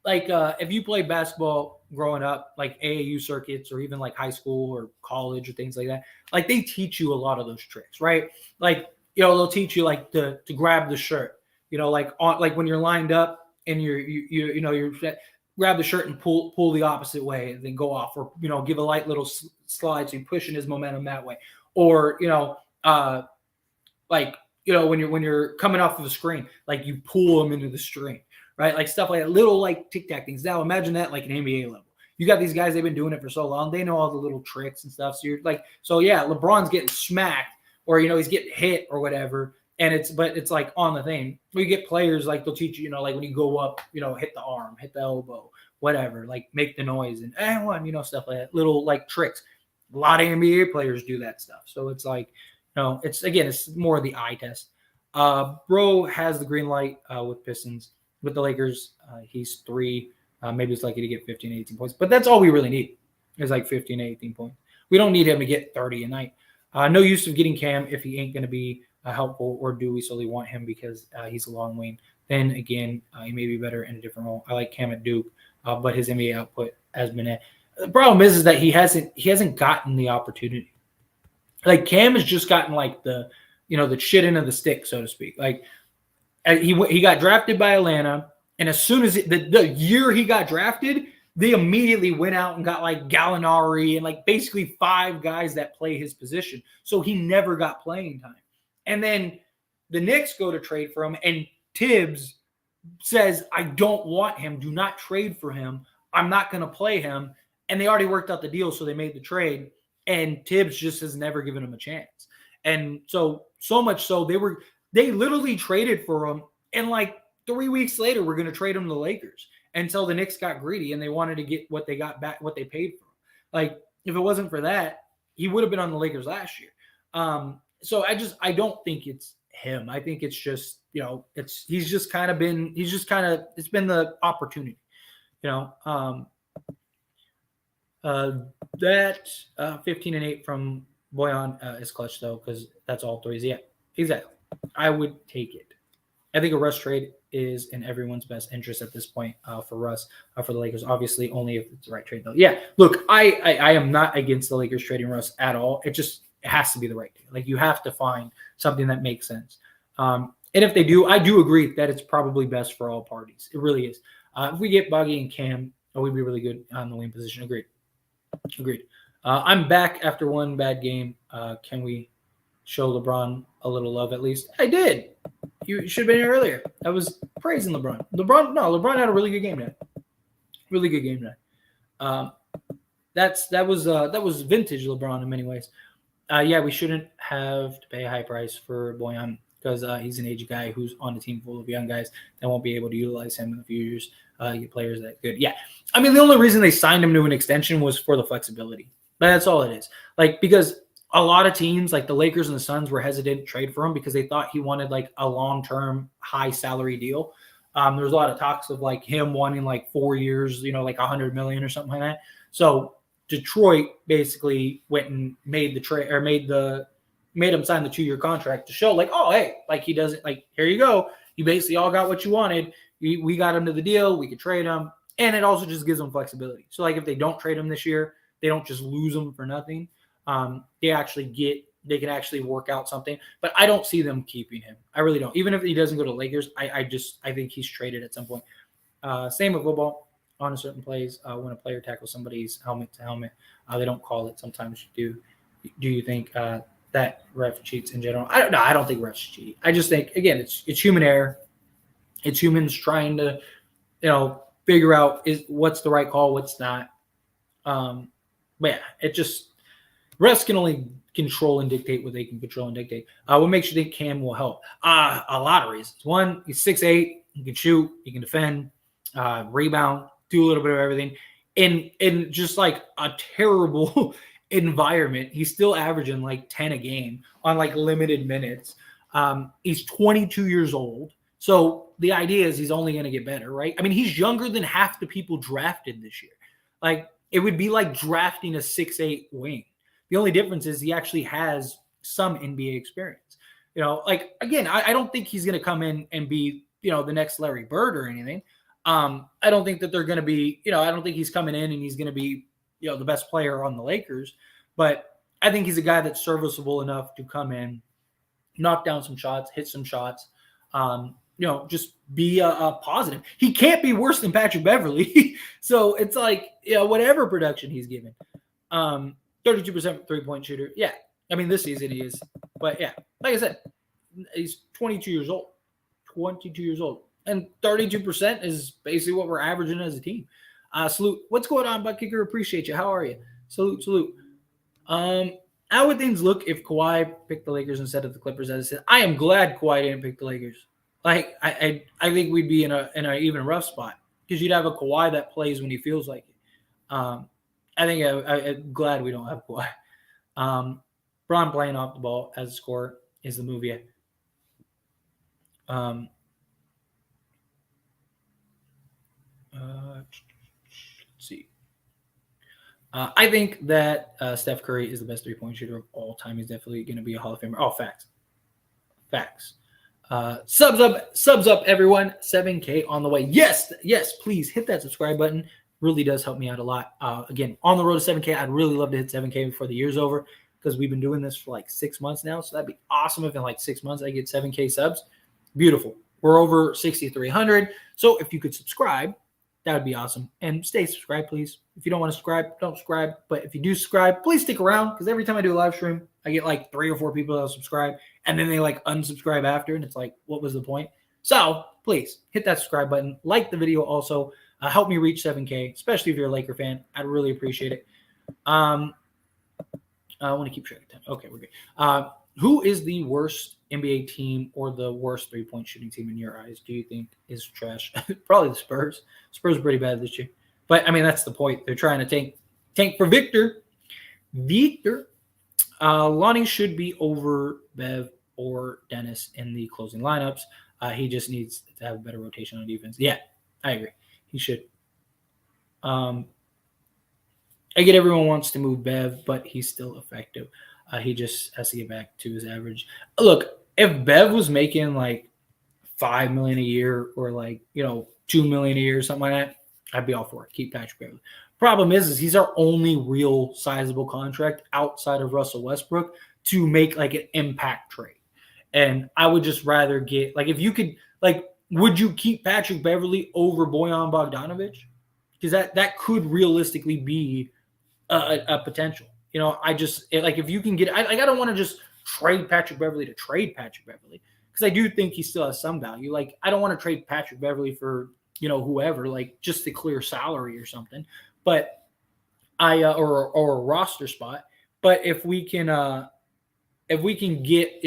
if you play basketball growing up, like AAU circuits or even like high school or college or things like that, like they teach you a lot of those tricks, right? Like, they'll teach you like to grab the shirt, like when you're lined up and you're grab the shirt and pull the opposite way and then go off, or, give a light little slide. So you're pushing his momentum that way. Or, when you're coming off of the screen, like you pull him into the screen, right? Like stuff like that, little like tic-tac things. Now imagine that like an NBA level. You got these guys, they've been doing it for so long. They know all the little tricks and stuff. So you're like, so yeah, LeBron's getting smacked or, he's getting hit or whatever. And it's like on the thing. We get players like they'll teach you, like when you go up, hit the arm, hit the elbow, whatever, like make the noise and stuff like that, little like tricks. A lot of NBA players do that stuff. So it's like, it's more of the eye test. Bro has the green light with Pistons. With the Lakers, he's 3. Maybe it's likely to get 15, 18 points. But that's all we really need is like 15, 18 points. We don't need him to get 30 a night. No use of getting Cam if he ain't going to be helpful, or do we solely want him because he's a long wing? Then again, he may be better in a different role. I like Cam at Duke, but his NBA output has been it. The problem is that he hasn't gotten the opportunity. Like Cam has just gotten like the shit into the stick, so to speak. Like he got drafted by Atlanta, and as soon as the year he got drafted, they immediately went out and got like Gallinari and like basically 5 guys that play his position. So he never got playing time. And then the Knicks go to trade for him, and Tibbs says, I don't want him. Do not trade for him. I'm not going to play him. And they already worked out the deal, so they made the trade. And Tibbs just has never given him a chance. And so much so, they literally traded for him. And like 3 weeks later, we're going to trade him to the Lakers until the Knicks got greedy and they wanted to get what they got back, what they paid for him. Like, if it wasn't for that, he would have been on the Lakers last year. So I don't think it's him. I think it's just, it's been the opportunity, that 15 and 8 from Boyan is clutch though, because that's all threes. Yeah, exactly. I would take it. I think a Russ trade is in everyone's best interest at this point for Russ, for the Lakers. Obviously, only if it's the right trade, though. Yeah, look, I am not against the Lakers trading Russ at all. It has to be the right deal. Like, you have to find something that makes sense. And if they do, I do agree that it's probably best for all parties. It really is. If we get Boggy and Cam, we'd be really good on the wing position. Agreed. I'm back after one bad game. Can we show LeBron a little love at least? I did. You should have been here earlier. I was praising LeBron. LeBron had a really good game tonight. Really good game tonight. That was vintage LeBron in many ways. Yeah, we shouldn't have to pay a high price for Boyan because he's an aged guy who's on a team full of young guys that won't be able to utilize him in a few years. Get players that good. Yeah, I mean, the only reason they signed him to an extension was for the flexibility. That's all it is. Like, because a lot of teams like the Lakers and the Suns were hesitant to trade for him because they thought he wanted like a long-term high salary deal. There was a lot of talks of like him wanting like 4 years, like $100 million or something like that. So Detroit basically went and made the trade or made him sign the 2-year contract to show like, oh, hey, like he doesn't like, here you go. You basically all got what you wanted. We got him to the deal. We could trade him. And it also just gives them flexibility. So like if they don't trade him this year, they don't just lose him for nothing. They can actually work out something, but I don't see them keeping him. I really don't. Even if he doesn't go to Lakers, I think he's traded at some point. Same with football on a certain plays. When a player tackles somebody's helmet to helmet, they don't call it. Sometimes you do. Do you think that ref cheats in general? I don't think refs cheat. I just think, again, it's human error. It's humans trying to, figure out what's the right call, what's not. But yeah, it just, refs can only control and dictate what they can control and dictate. What makes you think Cam will help? A lot of reasons. One, he's 6'8", he can shoot, he can defend, rebound, do a little bit of everything. In just like a terrible environment, he's still averaging like 10 a game on like limited minutes. He's 22 years old. So the idea is he's only going to get better, right? I mean, he's younger than half the people drafted this year. Like, it would be like drafting a 6'8" wing. The only difference is he actually has some NBA experience. Like, again, I don't think he's going to come in and be, the next Larry Bird or anything. I don't think that they're going to be, I don't think he's coming in and he's going to be, the best player on the Lakers. But I think he's a guy that's serviceable enough to come in, knock down some shots, hit some shots, just be a positive. He can't be worse than Patrick Beverly. So it's like, whatever production he's given. 32% three-point shooter. Yeah. I mean, this season he is. But yeah, like I said, he's 22 years old. 22 years old. And 32% is basically what we're averaging as a team. Salute. What's going on, Butt Kicker? Appreciate you. How are you? Salute. How would things look if Kawhi picked the Lakers instead of the Clippers? As I said, I am glad Kawhi didn't pick the Lakers. Like I think we'd be in a even rough spot because you'd have a Kawhi that plays when he feels like it. I think I'm glad we don't have Kawhi. Bron playing off the ball as a scorer is the move yet. Let's see. I think that Steph Curry is the best three-point shooter of all time. He's definitely going to be a Hall of Famer. Oh, facts. Subs up, everyone. 7K on the way. Yes, please hit that subscribe button. Really does help me out a lot. Again, on the road to 7K, I'd really love to hit 7K before the year's over because we've been doing this for like 6 months now. So that'd be awesome if in like 6 months I get 7K subs. Beautiful. We're over 6,300. So if you could subscribe, that would be awesome. And stay subscribed, please. If you don't want to subscribe, don't subscribe. But if you do subscribe, please stick around because every time I do a live stream, I get like 3 or 4 people that'll subscribe. And then they like unsubscribe after. And it's like, what was the point? So please hit that subscribe button. Like the video also. Help me reach 7K, especially if you're a Laker fan. I'd really appreciate it. I want to keep track of time. Okay, we're good. Who is the worst NBA team or the worst three-point shooting team in your eyes? Do you think is trash? Probably the Spurs. Spurs are pretty bad this year. But, I mean, that's the point. They're trying to tank for Victor. Lonnie should be over Bev or Dennis in the closing lineups. He just needs to have a better rotation on defense. Yeah, I agree. He should. I get everyone wants to move Bev, but he's still effective. He just has to get back to his average. Look, if Bev was making like $5 million a year or like, $2 million a year or something like that, I'd be all for it. Keep Patrick Beverley. Problem is he's our only real sizable contract outside of Russell Westbrook to make like an impact trade. And I would just rather get like if you could like would you keep Patrick Beverley over Bojan Bogdanovic? Because that could realistically be a potential. If you can get I don't want to just trade Patrick Beverley to trade Patrick Beverley because I do think he still has some value. Like I don't want to trade Patrick Beverley for whoever, like just to clear salary or something. But or a roster spot. But if we can get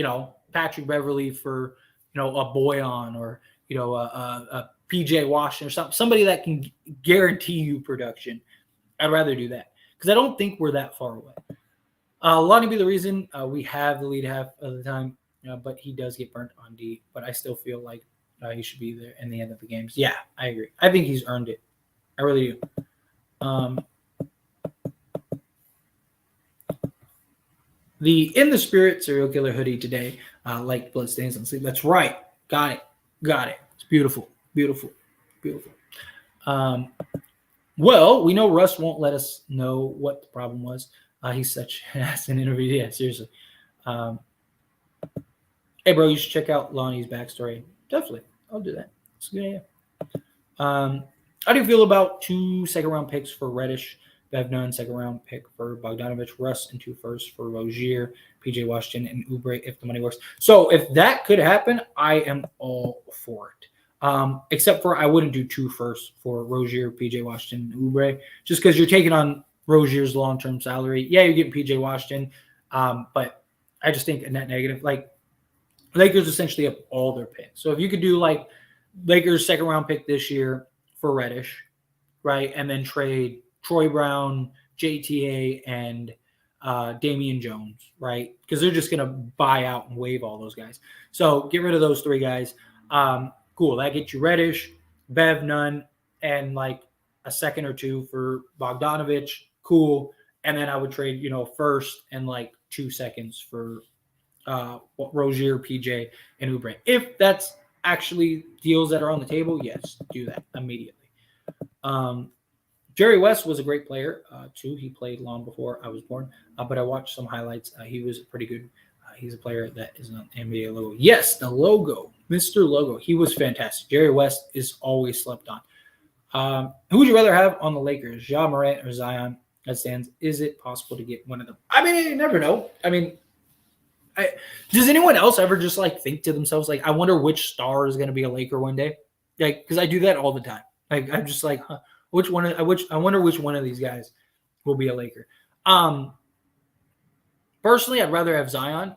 Patrick Beverley for a Bojan or a PJ Washington or somebody that can guarantee you production, I'd rather do that because I don't think we're that far away. Lonnie be the reason we have the lead half of the time, but he does get burnt on D. But I still feel like he should be there in the end of the games. Yeah, I agree. I think he's earned it. I really do. The In the Spirit serial killer hoodie today, like bloodstains on sleeve. That's right. Got it. It's beautiful. Well, we know Russ won't let us know what the problem was. He's such an ass in interview. Yeah, seriously. Hey, bro, you should check out Lonnie's backstory. Definitely. I'll do that. It's a good idea. How do you feel about 2 second-round picks for Reddish? Bev none, second-round pick for Bogdanovic, Russ, and 2 firsts for Rozier, PJ Washington, and Oubre if the money works. So if that could happen, I am all for it. Except for I wouldn't do 2 firsts for Rozier, PJ Washington, and Oubre, just because you're taking on Rozier's long-term salary. Yeah, you're getting PJ Washington, but I just think a net negative. Like, Lakers essentially have all their picks. So if you could do, like, Lakers second-round pick this year for Reddish, right, and then trade Troy Brown, JTA, and Damian Jones, right? Because they're just going to buy out and waive all those guys. So get rid of those 3 guys. Cool. That gets you Reddish, Bev none, and like a second or 2 for Bogdanovic. Cool. And then I would trade, first and like 2 seconds for Rozier, PJ, and Oubre. If that's actually deals that are on the table, yes, do that immediately. Jerry West was a great player, too. He played long before I was born, but I watched some highlights. He was pretty good. He's a player that is an NBA logo. Yes, the logo, Mr. Logo. He was fantastic. Jerry West is always slept on. Who would you rather have on the Lakers, Ja Morant or Zion? That stands. Is it possible to get one of them? I mean, you never know. I mean, does anyone else ever just like think to themselves, like, I wonder which star is going to be a Laker one day? Like, because I do that all the time. Like, I'm just like, huh, I wonder which one of these guys will be a Laker. Personally, I'd rather have Zion.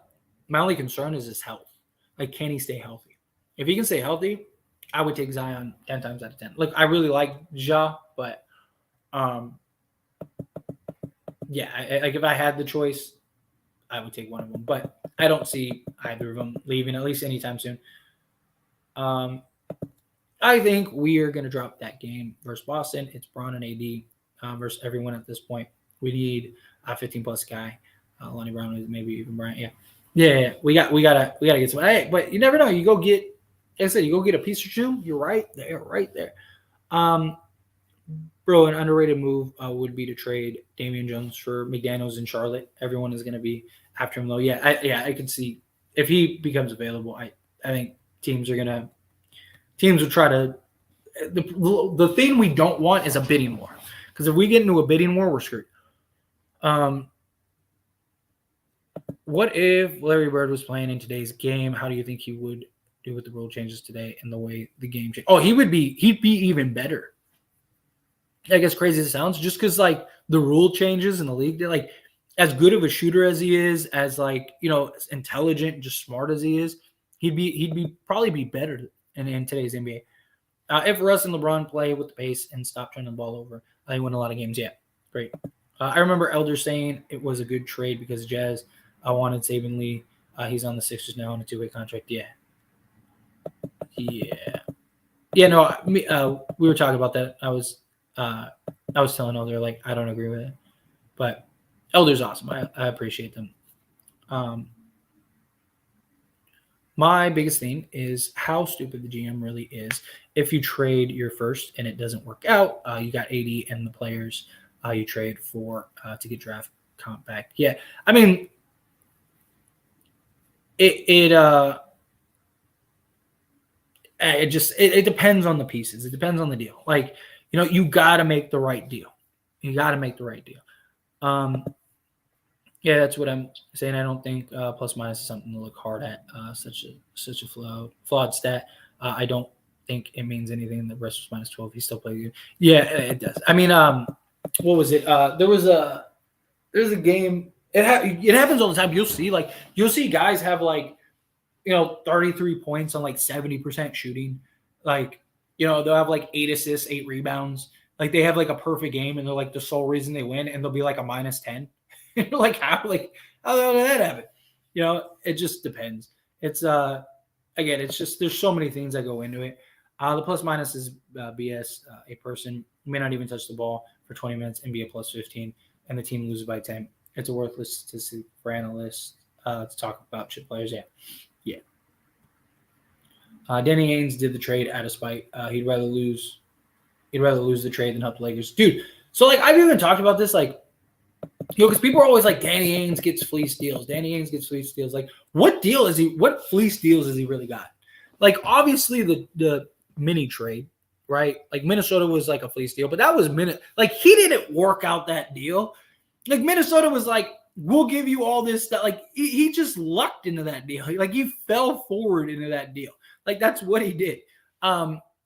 My only concern is his health. Like, can he stay healthy? If he can stay healthy, I would take Zion 10 times out of 10. Like, I really like Ja, but yeah, like if I had the choice, I would take one of them. But I don't see either of them leaving at least anytime soon. I think we are going to drop that game versus Boston. It's Braun and AD versus everyone at this point. We need a 15-plus guy. Lonnie Brown, maybe even Bryant. Yeah. We gotta get some. Hey, but you never know. You go get, like I said, you go get a piece or two. You're right there. Bro, an underrated move would be to trade Damian Jones for McDaniels in Charlotte. Everyone is going to be after him though. I can see if he becomes available. I think teams will try to. The thing we don't want is a bidding war, because if we get into a bidding war, we're screwed. What if Larry Bird was playing in today's game? How do you think he would do with the rule changes today and the way the game changed? Oh, he'd be even better. Like, as crazy as it sounds, just because like the rule changes in the league, like as good of a shooter as he is, as like, as intelligent, just smart as he is, he'd probably be better in today's NBA. If Russ and LeBron play with the pace and stop turning the ball over, they win a lot of games. Yeah, great. I remember Elder saying it was a good trade because Jazz wanted Saban Lee. He's on the Sixers now on a 2-way contract. Yeah. No, we were talking about that. I was telling Elder, like, I don't agree with it, but Elder's awesome. I appreciate them. My biggest thing is how stupid the GM really is. If you trade your first and it doesn't work out, you got 80 and the players you trade for to get draft comp back. Yeah, I mean, it depends on the pieces. It depends on the deal. Like, you got to make the right deal. Yeah, that's what I'm saying. I don't think plus minus is something to look hard at. Such a flawed stat. I don't think it means anything. The rest was minus 12. He still played good. Yeah, it does. I mean, what was it? There's a game. It happens all the time. You'll see guys have like 33 points on like 70% shooting. Like, they'll have like 8 assists, 8 rebounds. Like, they have like a perfect game and they're like the sole reason they win, and they'll be like a minus 10. Like, how did that happen? It just depends. It's again, it's just there's so many things that go into it. The plus minus is BS. A person may not even touch the ball for 20 minutes and be a plus 15, and the team loses by 10. It's a worthless statistic for analysts to talk about chip players. Yeah. Danny Ainge did the trade out of spite. He'd rather lose the trade than help the Lakers, dude. So like, I've even talked about this, like, because people are always like, Danny Ainge gets fleece deals. Like, what fleece deals has he really got? Like, obviously the mini trade, right? Like, Minnesota was like a fleece deal, but that was like, he didn't work out that deal. Like, Minnesota was like, we'll give you all this stuff. Like, he just lucked into that deal. Like, he fell forward into that deal. Like, that's what he did.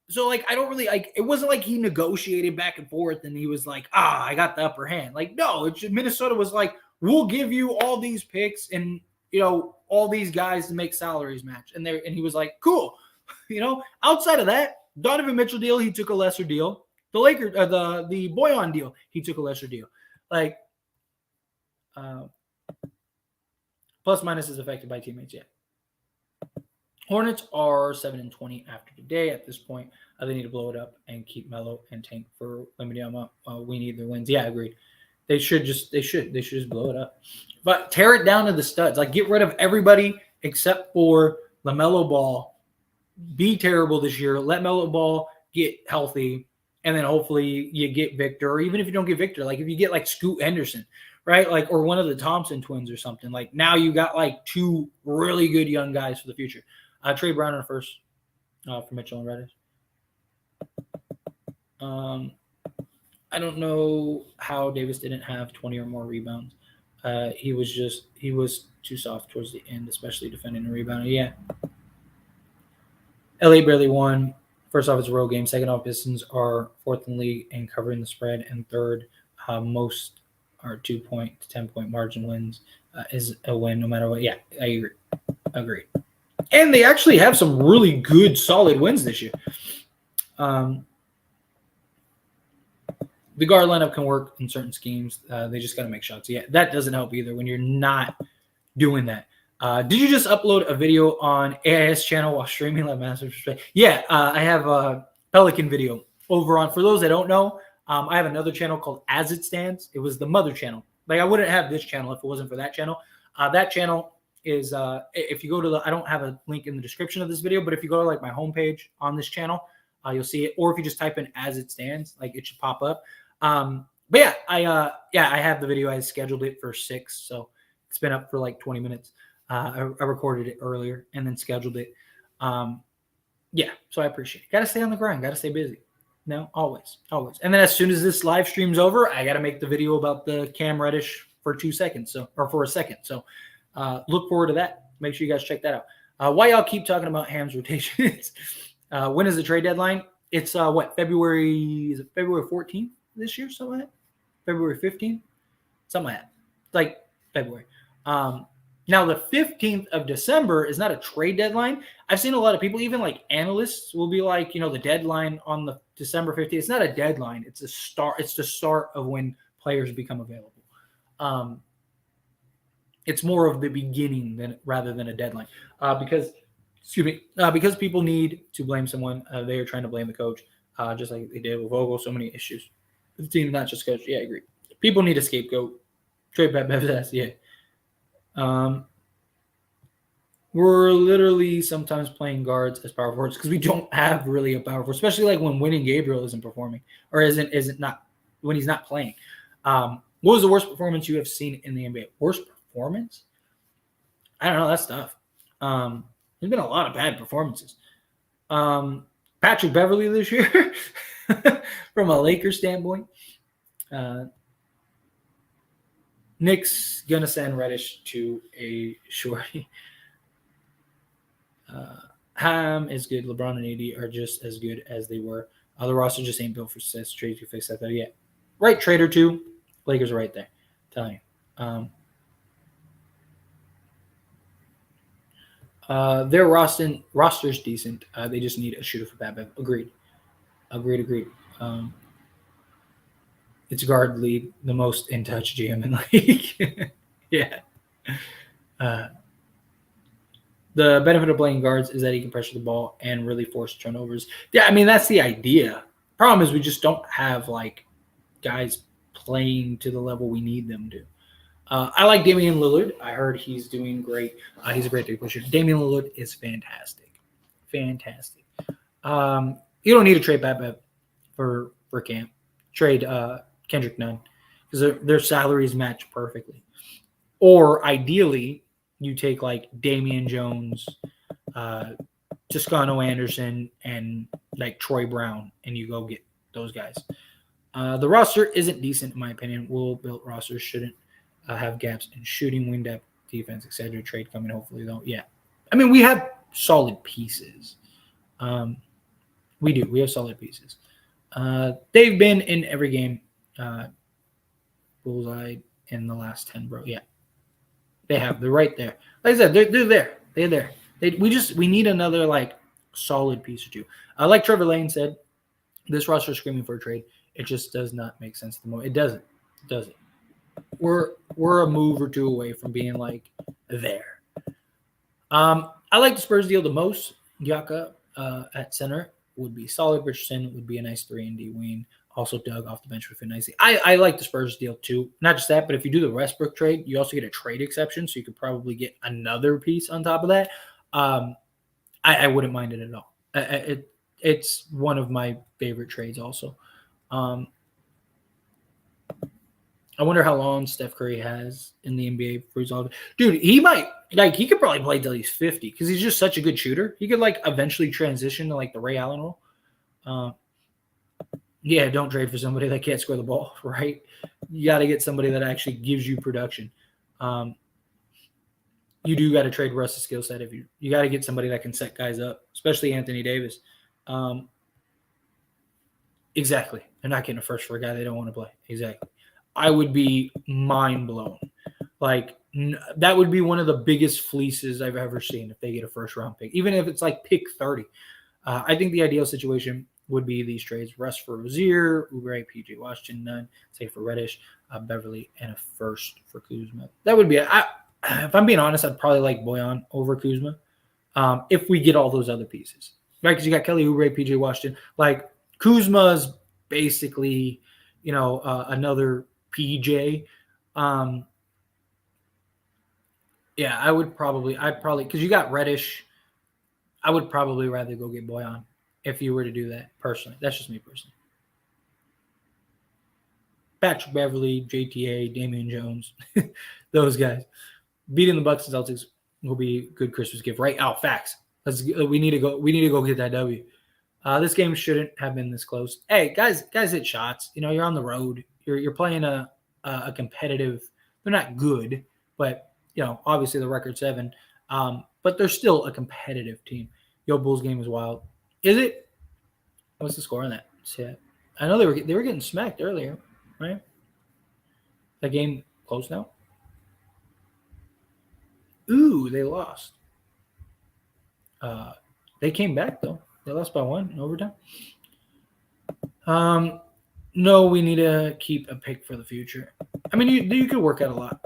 So, like, I don't really, like, it wasn't like he negotiated back and forth and he was like, I got the upper hand. Like, no, it's just, Minnesota was like, we'll give you all these picks and, all these guys to make salaries match. And he was like, cool. Outside of that, Donovan Mitchell deal, he took a lesser deal. The Lakers, the Boyan deal, he took a lesser deal. Like, plus minus is affected by teammates. Yeah. Hornets are 7-20 after today. At this point, they need to blow it up and keep Melo and tank for Wembanyama. We need their wins. Yeah, agreed. They should just blow it up, but tear it down to the studs. Like, get rid of everybody except for LaMelo Ball. Be terrible this year. Let Melo Ball get healthy, and then hopefully you get Victor. Or even if you don't get Victor, like if you get like Scoot Henderson, right? Like, or one of the Thompson twins or something. Like, now you got like 2 really good young guys for the future. Trey Brown in first for Mitchell and Reddish. I don't know how Davis didn't have 20 or more rebounds. He was too soft towards the end, especially defending and rebounding. Yeah. LA barely won First off, it's a road game. Second off, Pistons are fourth in the league in covering the spread, and third, most are 2-point to 10-point margin wins is a win no matter what. Yeah, I agree. And they actually have some really good, solid wins this year. The guard lineup can work in certain schemes. They just got to make shots. Yeah, that doesn't help either when you're not doing that. Did you just upload a video on AIS channel while streaming like Master Respect? Yeah, I have a Pelican video over on. For those that don't know, I have another channel called As It Stands. It was the mother channel. Like I wouldn't have this channel if it wasn't for that channel. That channel is if you go to the, I don't have a link in the description of this video, but if you go to like my homepage on this channel, you'll see it. Or if you just type in As It Stands, like it should pop up. But yeah, I have the video. I scheduled it for 6, so it's been up for like 20 minutes. I recorded it earlier and then scheduled it. Yeah, so I appreciate it. Got to stay on the grind. Got to stay busy. No, always. And then as soon as this live stream's over, I got to make the video about the Cam Reddish for 2 seconds, or for a second. So look forward to that. Make sure you guys check that out. Why y'all keep talking about Ham's rotations? When is the trade deadline? It's February? Is it February 14th this year? Something like that. February 15th, something like that. Like February. Now, the 15th of December is not a trade deadline. I've seen a lot of people, even like analysts, will be like, the deadline on the December 15th. It's not a deadline. It's a start. It's the start of when players become available. It's more of the beginning rather than a deadline. Because people need to blame someone. They are trying to blame the coach, just like they did with Vogel. So many issues. The team, not just coach. Yeah, I agree. People need a scapegoat. Trade Pat Bev's ass. Yeah. We're literally sometimes playing guards as power forwards because we don't have really a power forward, especially like when Winning Gabriel isn't performing or isn't not when he's not playing. What was the worst performance you have seen in the NBA? Worst performance? I don't know. That's tough. There's been a lot of bad performances. Patrick Beverley this year, from a Lakers standpoint. Nick's gonna send Reddish to a shorty. Ham is good. LeBron and AD are just as good as they were. The roster just ain't built for success. Trade to fix that though. Yeah, right trade or two. Lakers are right there. I'm telling you. Their roster's decent. They just need a shooter for Pat Bev. Agreed. It's guard lead, the most in touch GM in the league. Yeah. The benefit of playing guards is that he can pressure the ball and really force turnovers. Yeah, I mean, that's the idea. Problem is we just don't have, like, guys playing to the level we need them to. I like Damian Lillard. I heard he's doing great. He's a great three-point shooter. Damian Lillard is fantastic. Fantastic. You don't need to trade Pat Bev for Cam. Trade Kendrick Nunn because their salaries match perfectly. Or ideally, you take like Damian Jones, Toscano Anderson, and like Troy Brown, and you go get those guys. The roster isn't decent in my opinion. Well-built rosters shouldn't have gaps in shooting, wing depth, defense, etc. Trade coming hopefully though. Yeah, I mean we have solid pieces. We do. We have solid pieces. They've been in every game. Bullseye in the last 10, bro. Yeah. They have. They're right there. Like I said, they're there. They're there. We need another like solid piece or two. Like Trevor Lane said, this roster is screaming for a trade. It just does not make sense at the moment. It doesn't. We're a move or two away from being like there. I like the Spurs deal the most. Yaka at center would be solid. Richardson would be a nice 3-and-D wing. Also, Doug off the bench would fit nicely. I like the Spurs deal too. Not just that, but if you do the Westbrook trade, you also get a trade exception, so you could probably get another piece on top of that. I wouldn't mind it at all. It's one of my favorite trades also. I wonder how long Steph Curry has in the NBA before he's all. Dude, he could probably play till he's 50 because he's just such a good shooter. He could like eventually transition to like the Ray Allen role. Yeah, don't trade for somebody that can't score the ball, right? You got to get somebody that actually gives you production. You do got to trade Russ's skill set. If you got to get somebody that can set guys up, especially Anthony Davis. Exactly. They're not getting a first for a guy they don't want to play. Exactly. I would be mind blown. Like that would be one of the biggest fleeces I've ever seen if they get a first round pick, even if it's like pick 30. I think the ideal situation would be these trades: Russ for Rozier, Oubre, PJ Washington, none, say for Reddish, Beverly, and a first for Kuzma. That would be it. If I'm being honest, I'd probably like Boyan over Kuzma if we get all those other pieces, right? Because you got Kelly Oubre, PJ Washington. Like Kuzma's basically, another PJ. Yeah, I'd probably because you got Reddish. I would probably rather go get Boyan if you were to do that personally. That's just me personally. Patrick Beverly, JTA, Damian Jones, those guys. Beating the Bucks and Celtics will be a good Christmas gift, right? Oh, facts. We need to go get that W. This game shouldn't have been this close. Hey, guys hit shots. You're on the road. You're playing a competitive. They're not good, but obviously the record 7. But they're still a competitive team. Yo, Bulls game is wild. Is it? What's the score on that? Yeah. I know they were getting smacked earlier, right? That game close now. Ooh, they lost. They came back though. They lost by 1 in overtime. No, we need to keep a pick for the future. I mean, you could work out a lot.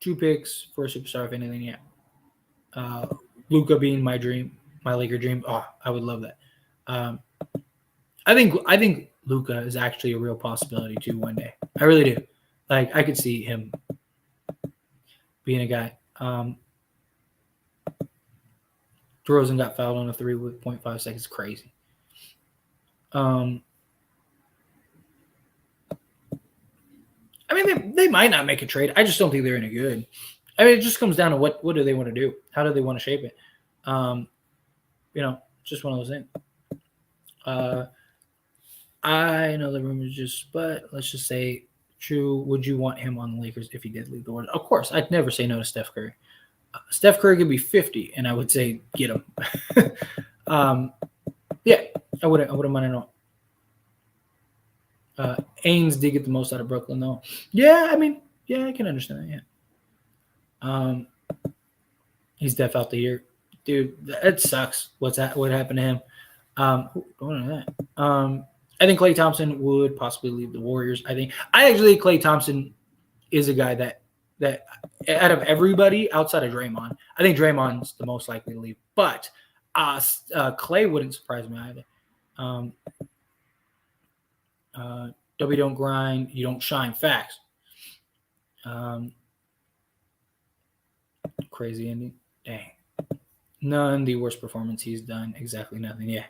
2 picks for a superstar, if anything, yeah. Luka being my dream, my Laker dream. Oh, I would love that. I think Luka is actually a real possibility too one day. I really do. Like I could see him being a guy. DeRozan got fouled on a 3 with 0.5 seconds. Crazy. I mean, they might not make a trade. I just don't think they're any good. I mean, it just comes down to what do they want to do? How do they want to shape it? Just one of those things. I know the rumors but let's just say, true. Would you want him on the Lakers if he did leave the Warriors? Of course, I'd never say no to Steph Curry. Steph Curry could be 50, and I would say get him. Yeah, I wouldn't mind at all. Ainge did get the most out of Brooklyn, though. Yeah, I mean, I can understand that. Yeah. He's def out the year, dude. It sucks. What happened to him? Going on that. I think Klay Thompson would possibly leave the Warriors. I actually think Klay Thompson is a guy that out of everybody outside of Draymond, I think Draymond's the most likely to leave. But Klay wouldn't surprise me either. W don't grind, you don't shine. Facts. Crazy ending. Dang. None the worst performance he's done. Exactly nothing. Yeah.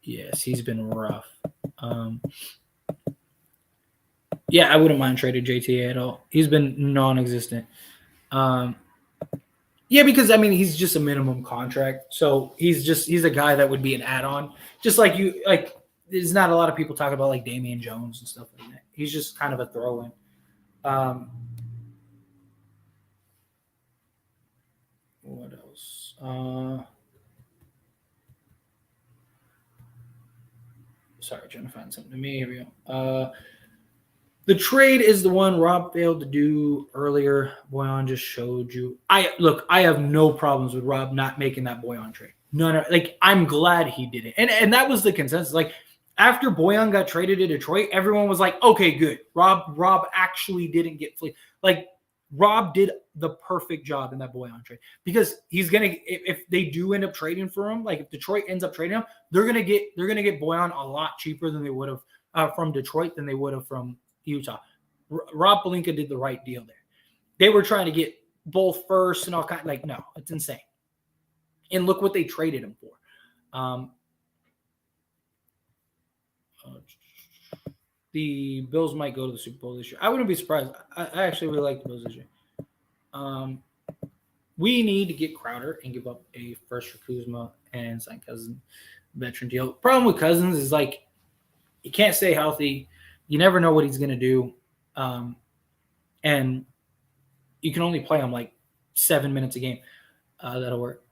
Yes, he's been rough. Yeah, I wouldn't mind trading JTA at all. He's been non-existent. Yeah, because I mean he's just a minimum contract, so he's a guy that would be an add-on. Just like there's not a lot of people talk about like Damian Jones and stuff like that. He's just kind of a throw-in. What else? Sorry, trying to find something to me. Here we go. The trade is the one Rob failed to do earlier. Boyan just showed you. I have no problems with Rob not making that Boyan trade. No, I'm glad he did it. And that was the consensus. Like after Boyan got traded to Detroit, everyone was like, okay, good. Rob actually didn't get fleeced. Like Rob did the perfect job in that Boyan trade because he's gonna if they do end up trading for him, like if Detroit ends up trading him, they're gonna get Boyan a lot cheaper than they would have from Detroit than they would have from Utah. Rob Pelinka did the right deal there. They were trying to get both first and all kind. Like no, it's insane. And look what they traded him for. The Bills might go to the Super Bowl this year. I wouldn't be surprised. I actually really like the Bills this year. We need to get Crowder and give up a first for Kuzma and sign Cousins veteran deal. Problem with Cousins is like he can't stay healthy. You never know what he's going to do. And you can only play him like 7 minutes a game. That'll work.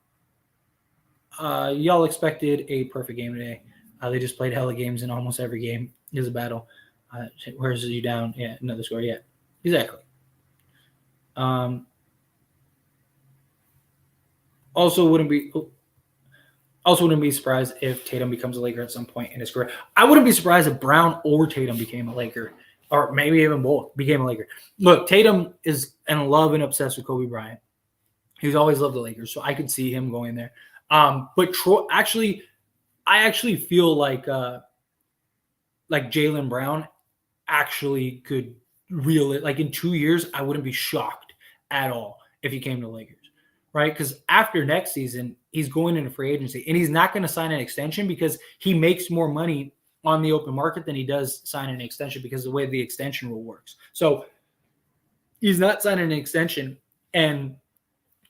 Y'all expected a perfect game today. They just played hella games, and almost every game is a battle. Where's you down? Yeah, another score. Yeah, exactly. Also wouldn't be surprised if Tatum becomes a Laker at some point in his career. I wouldn't be surprised if Brown or Tatum became a Laker, or maybe even both became a Laker. Look, Tatum is in love and obsessed with Kobe Bryant. He's always loved the Lakers, so I could see him going there. But I actually feel like Jaylen Brown actually could reel it. Like in 2 years, I wouldn't be shocked at all if he came to the Lakers, right? Because after next season, he's going into free agency, and he's not going to sign an extension because he makes more money on the open market than he does sign an extension because of the way the extension rule works. So he's not signing an extension, and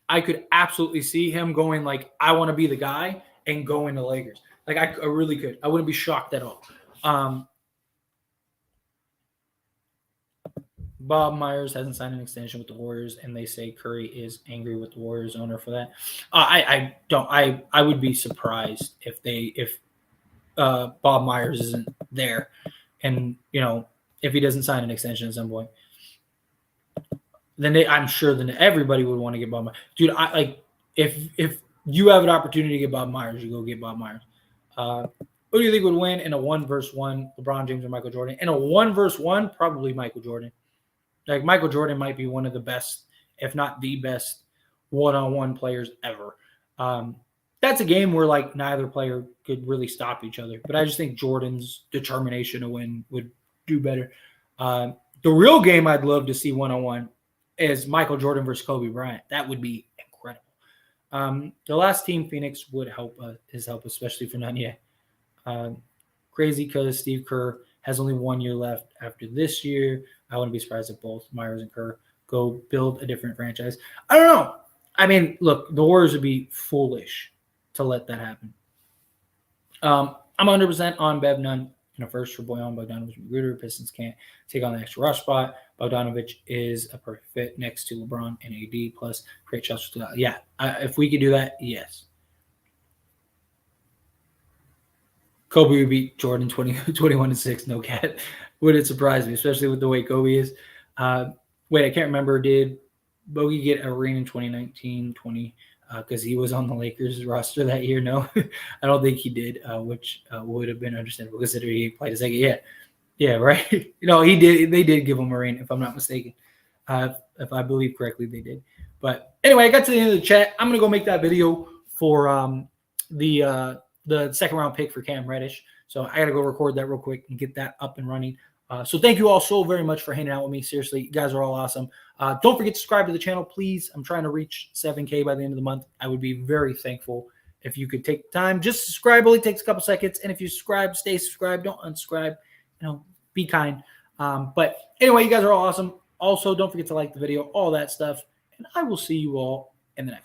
I could absolutely see him going like, I want to be the guy and going to Lakers. Like I really could. I wouldn't be shocked at all. Bob Myers hasn't signed an extension with the Warriors, and they say Curry is angry with the Warriors owner for that. I would be surprised if Bob Myers isn't there, and if he doesn't sign an extension at some point, then I'm sure then everybody would want to get Bob Myers. Dude, if you have an opportunity to get Bob Myers, you go get Bob Myers. Who do you think would win in a 1-versus-1, LeBron James or Michael Jordan? In a 1-versus-1, probably Michael Jordan. Like Michael Jordan might be one of the best, if not the best, one-on-one players ever. That's a game where like neither player could really stop each other. But I just think Jordan's determination to win would do better. The real game I'd love to see one-on-one is Michael Jordan versus Kobe Bryant. That would be incredible. The last team Phoenix would help, especially for Nanya. Crazy because Steve Kerr has only 1 year left after this year. I wouldn't be surprised if both Myers and Kerr go build a different franchise. I don't know. I mean, look, the Warriors would be foolish to let that happen. I'm 100% on Bev Nunn in a first for Bojan Bogdanovic and Magruder. Pistons can't take on the extra rush spot. Bogdanovic is a perfect fit next to LeBron and AD, plus great shots. Yeah, if we could do that, yes. Kobe would beat Jordan 21-6, no cat. Would it surprise me, especially with the way Kobe is? Wait, I can't remember. Did Bogey get a ring in 2019-20 because he was on the Lakers roster that year? No, I don't think he did, which would have been understandable considering he played a second. Yeah, right. He did. They did give him a ring, if I'm not mistaken. If I believe correctly, they did. But anyway, I got to the end of the chat. I'm going to go make that video for the second round pick for Cam Reddish. So I got to go record that real quick and get that up and running. So thank you all so very much for hanging out with me. Seriously, you guys are all awesome. Don't forget to subscribe to the channel, please. I'm trying to reach 7K by the end of the month. I would be very thankful if you could take the time. Just subscribe. Only takes a couple seconds. And if you subscribe, stay subscribed. Don't unsubscribe. Be kind. But anyway, you guys are all awesome. Also, don't forget to like the video, all that stuff. And I will see you all in the next one.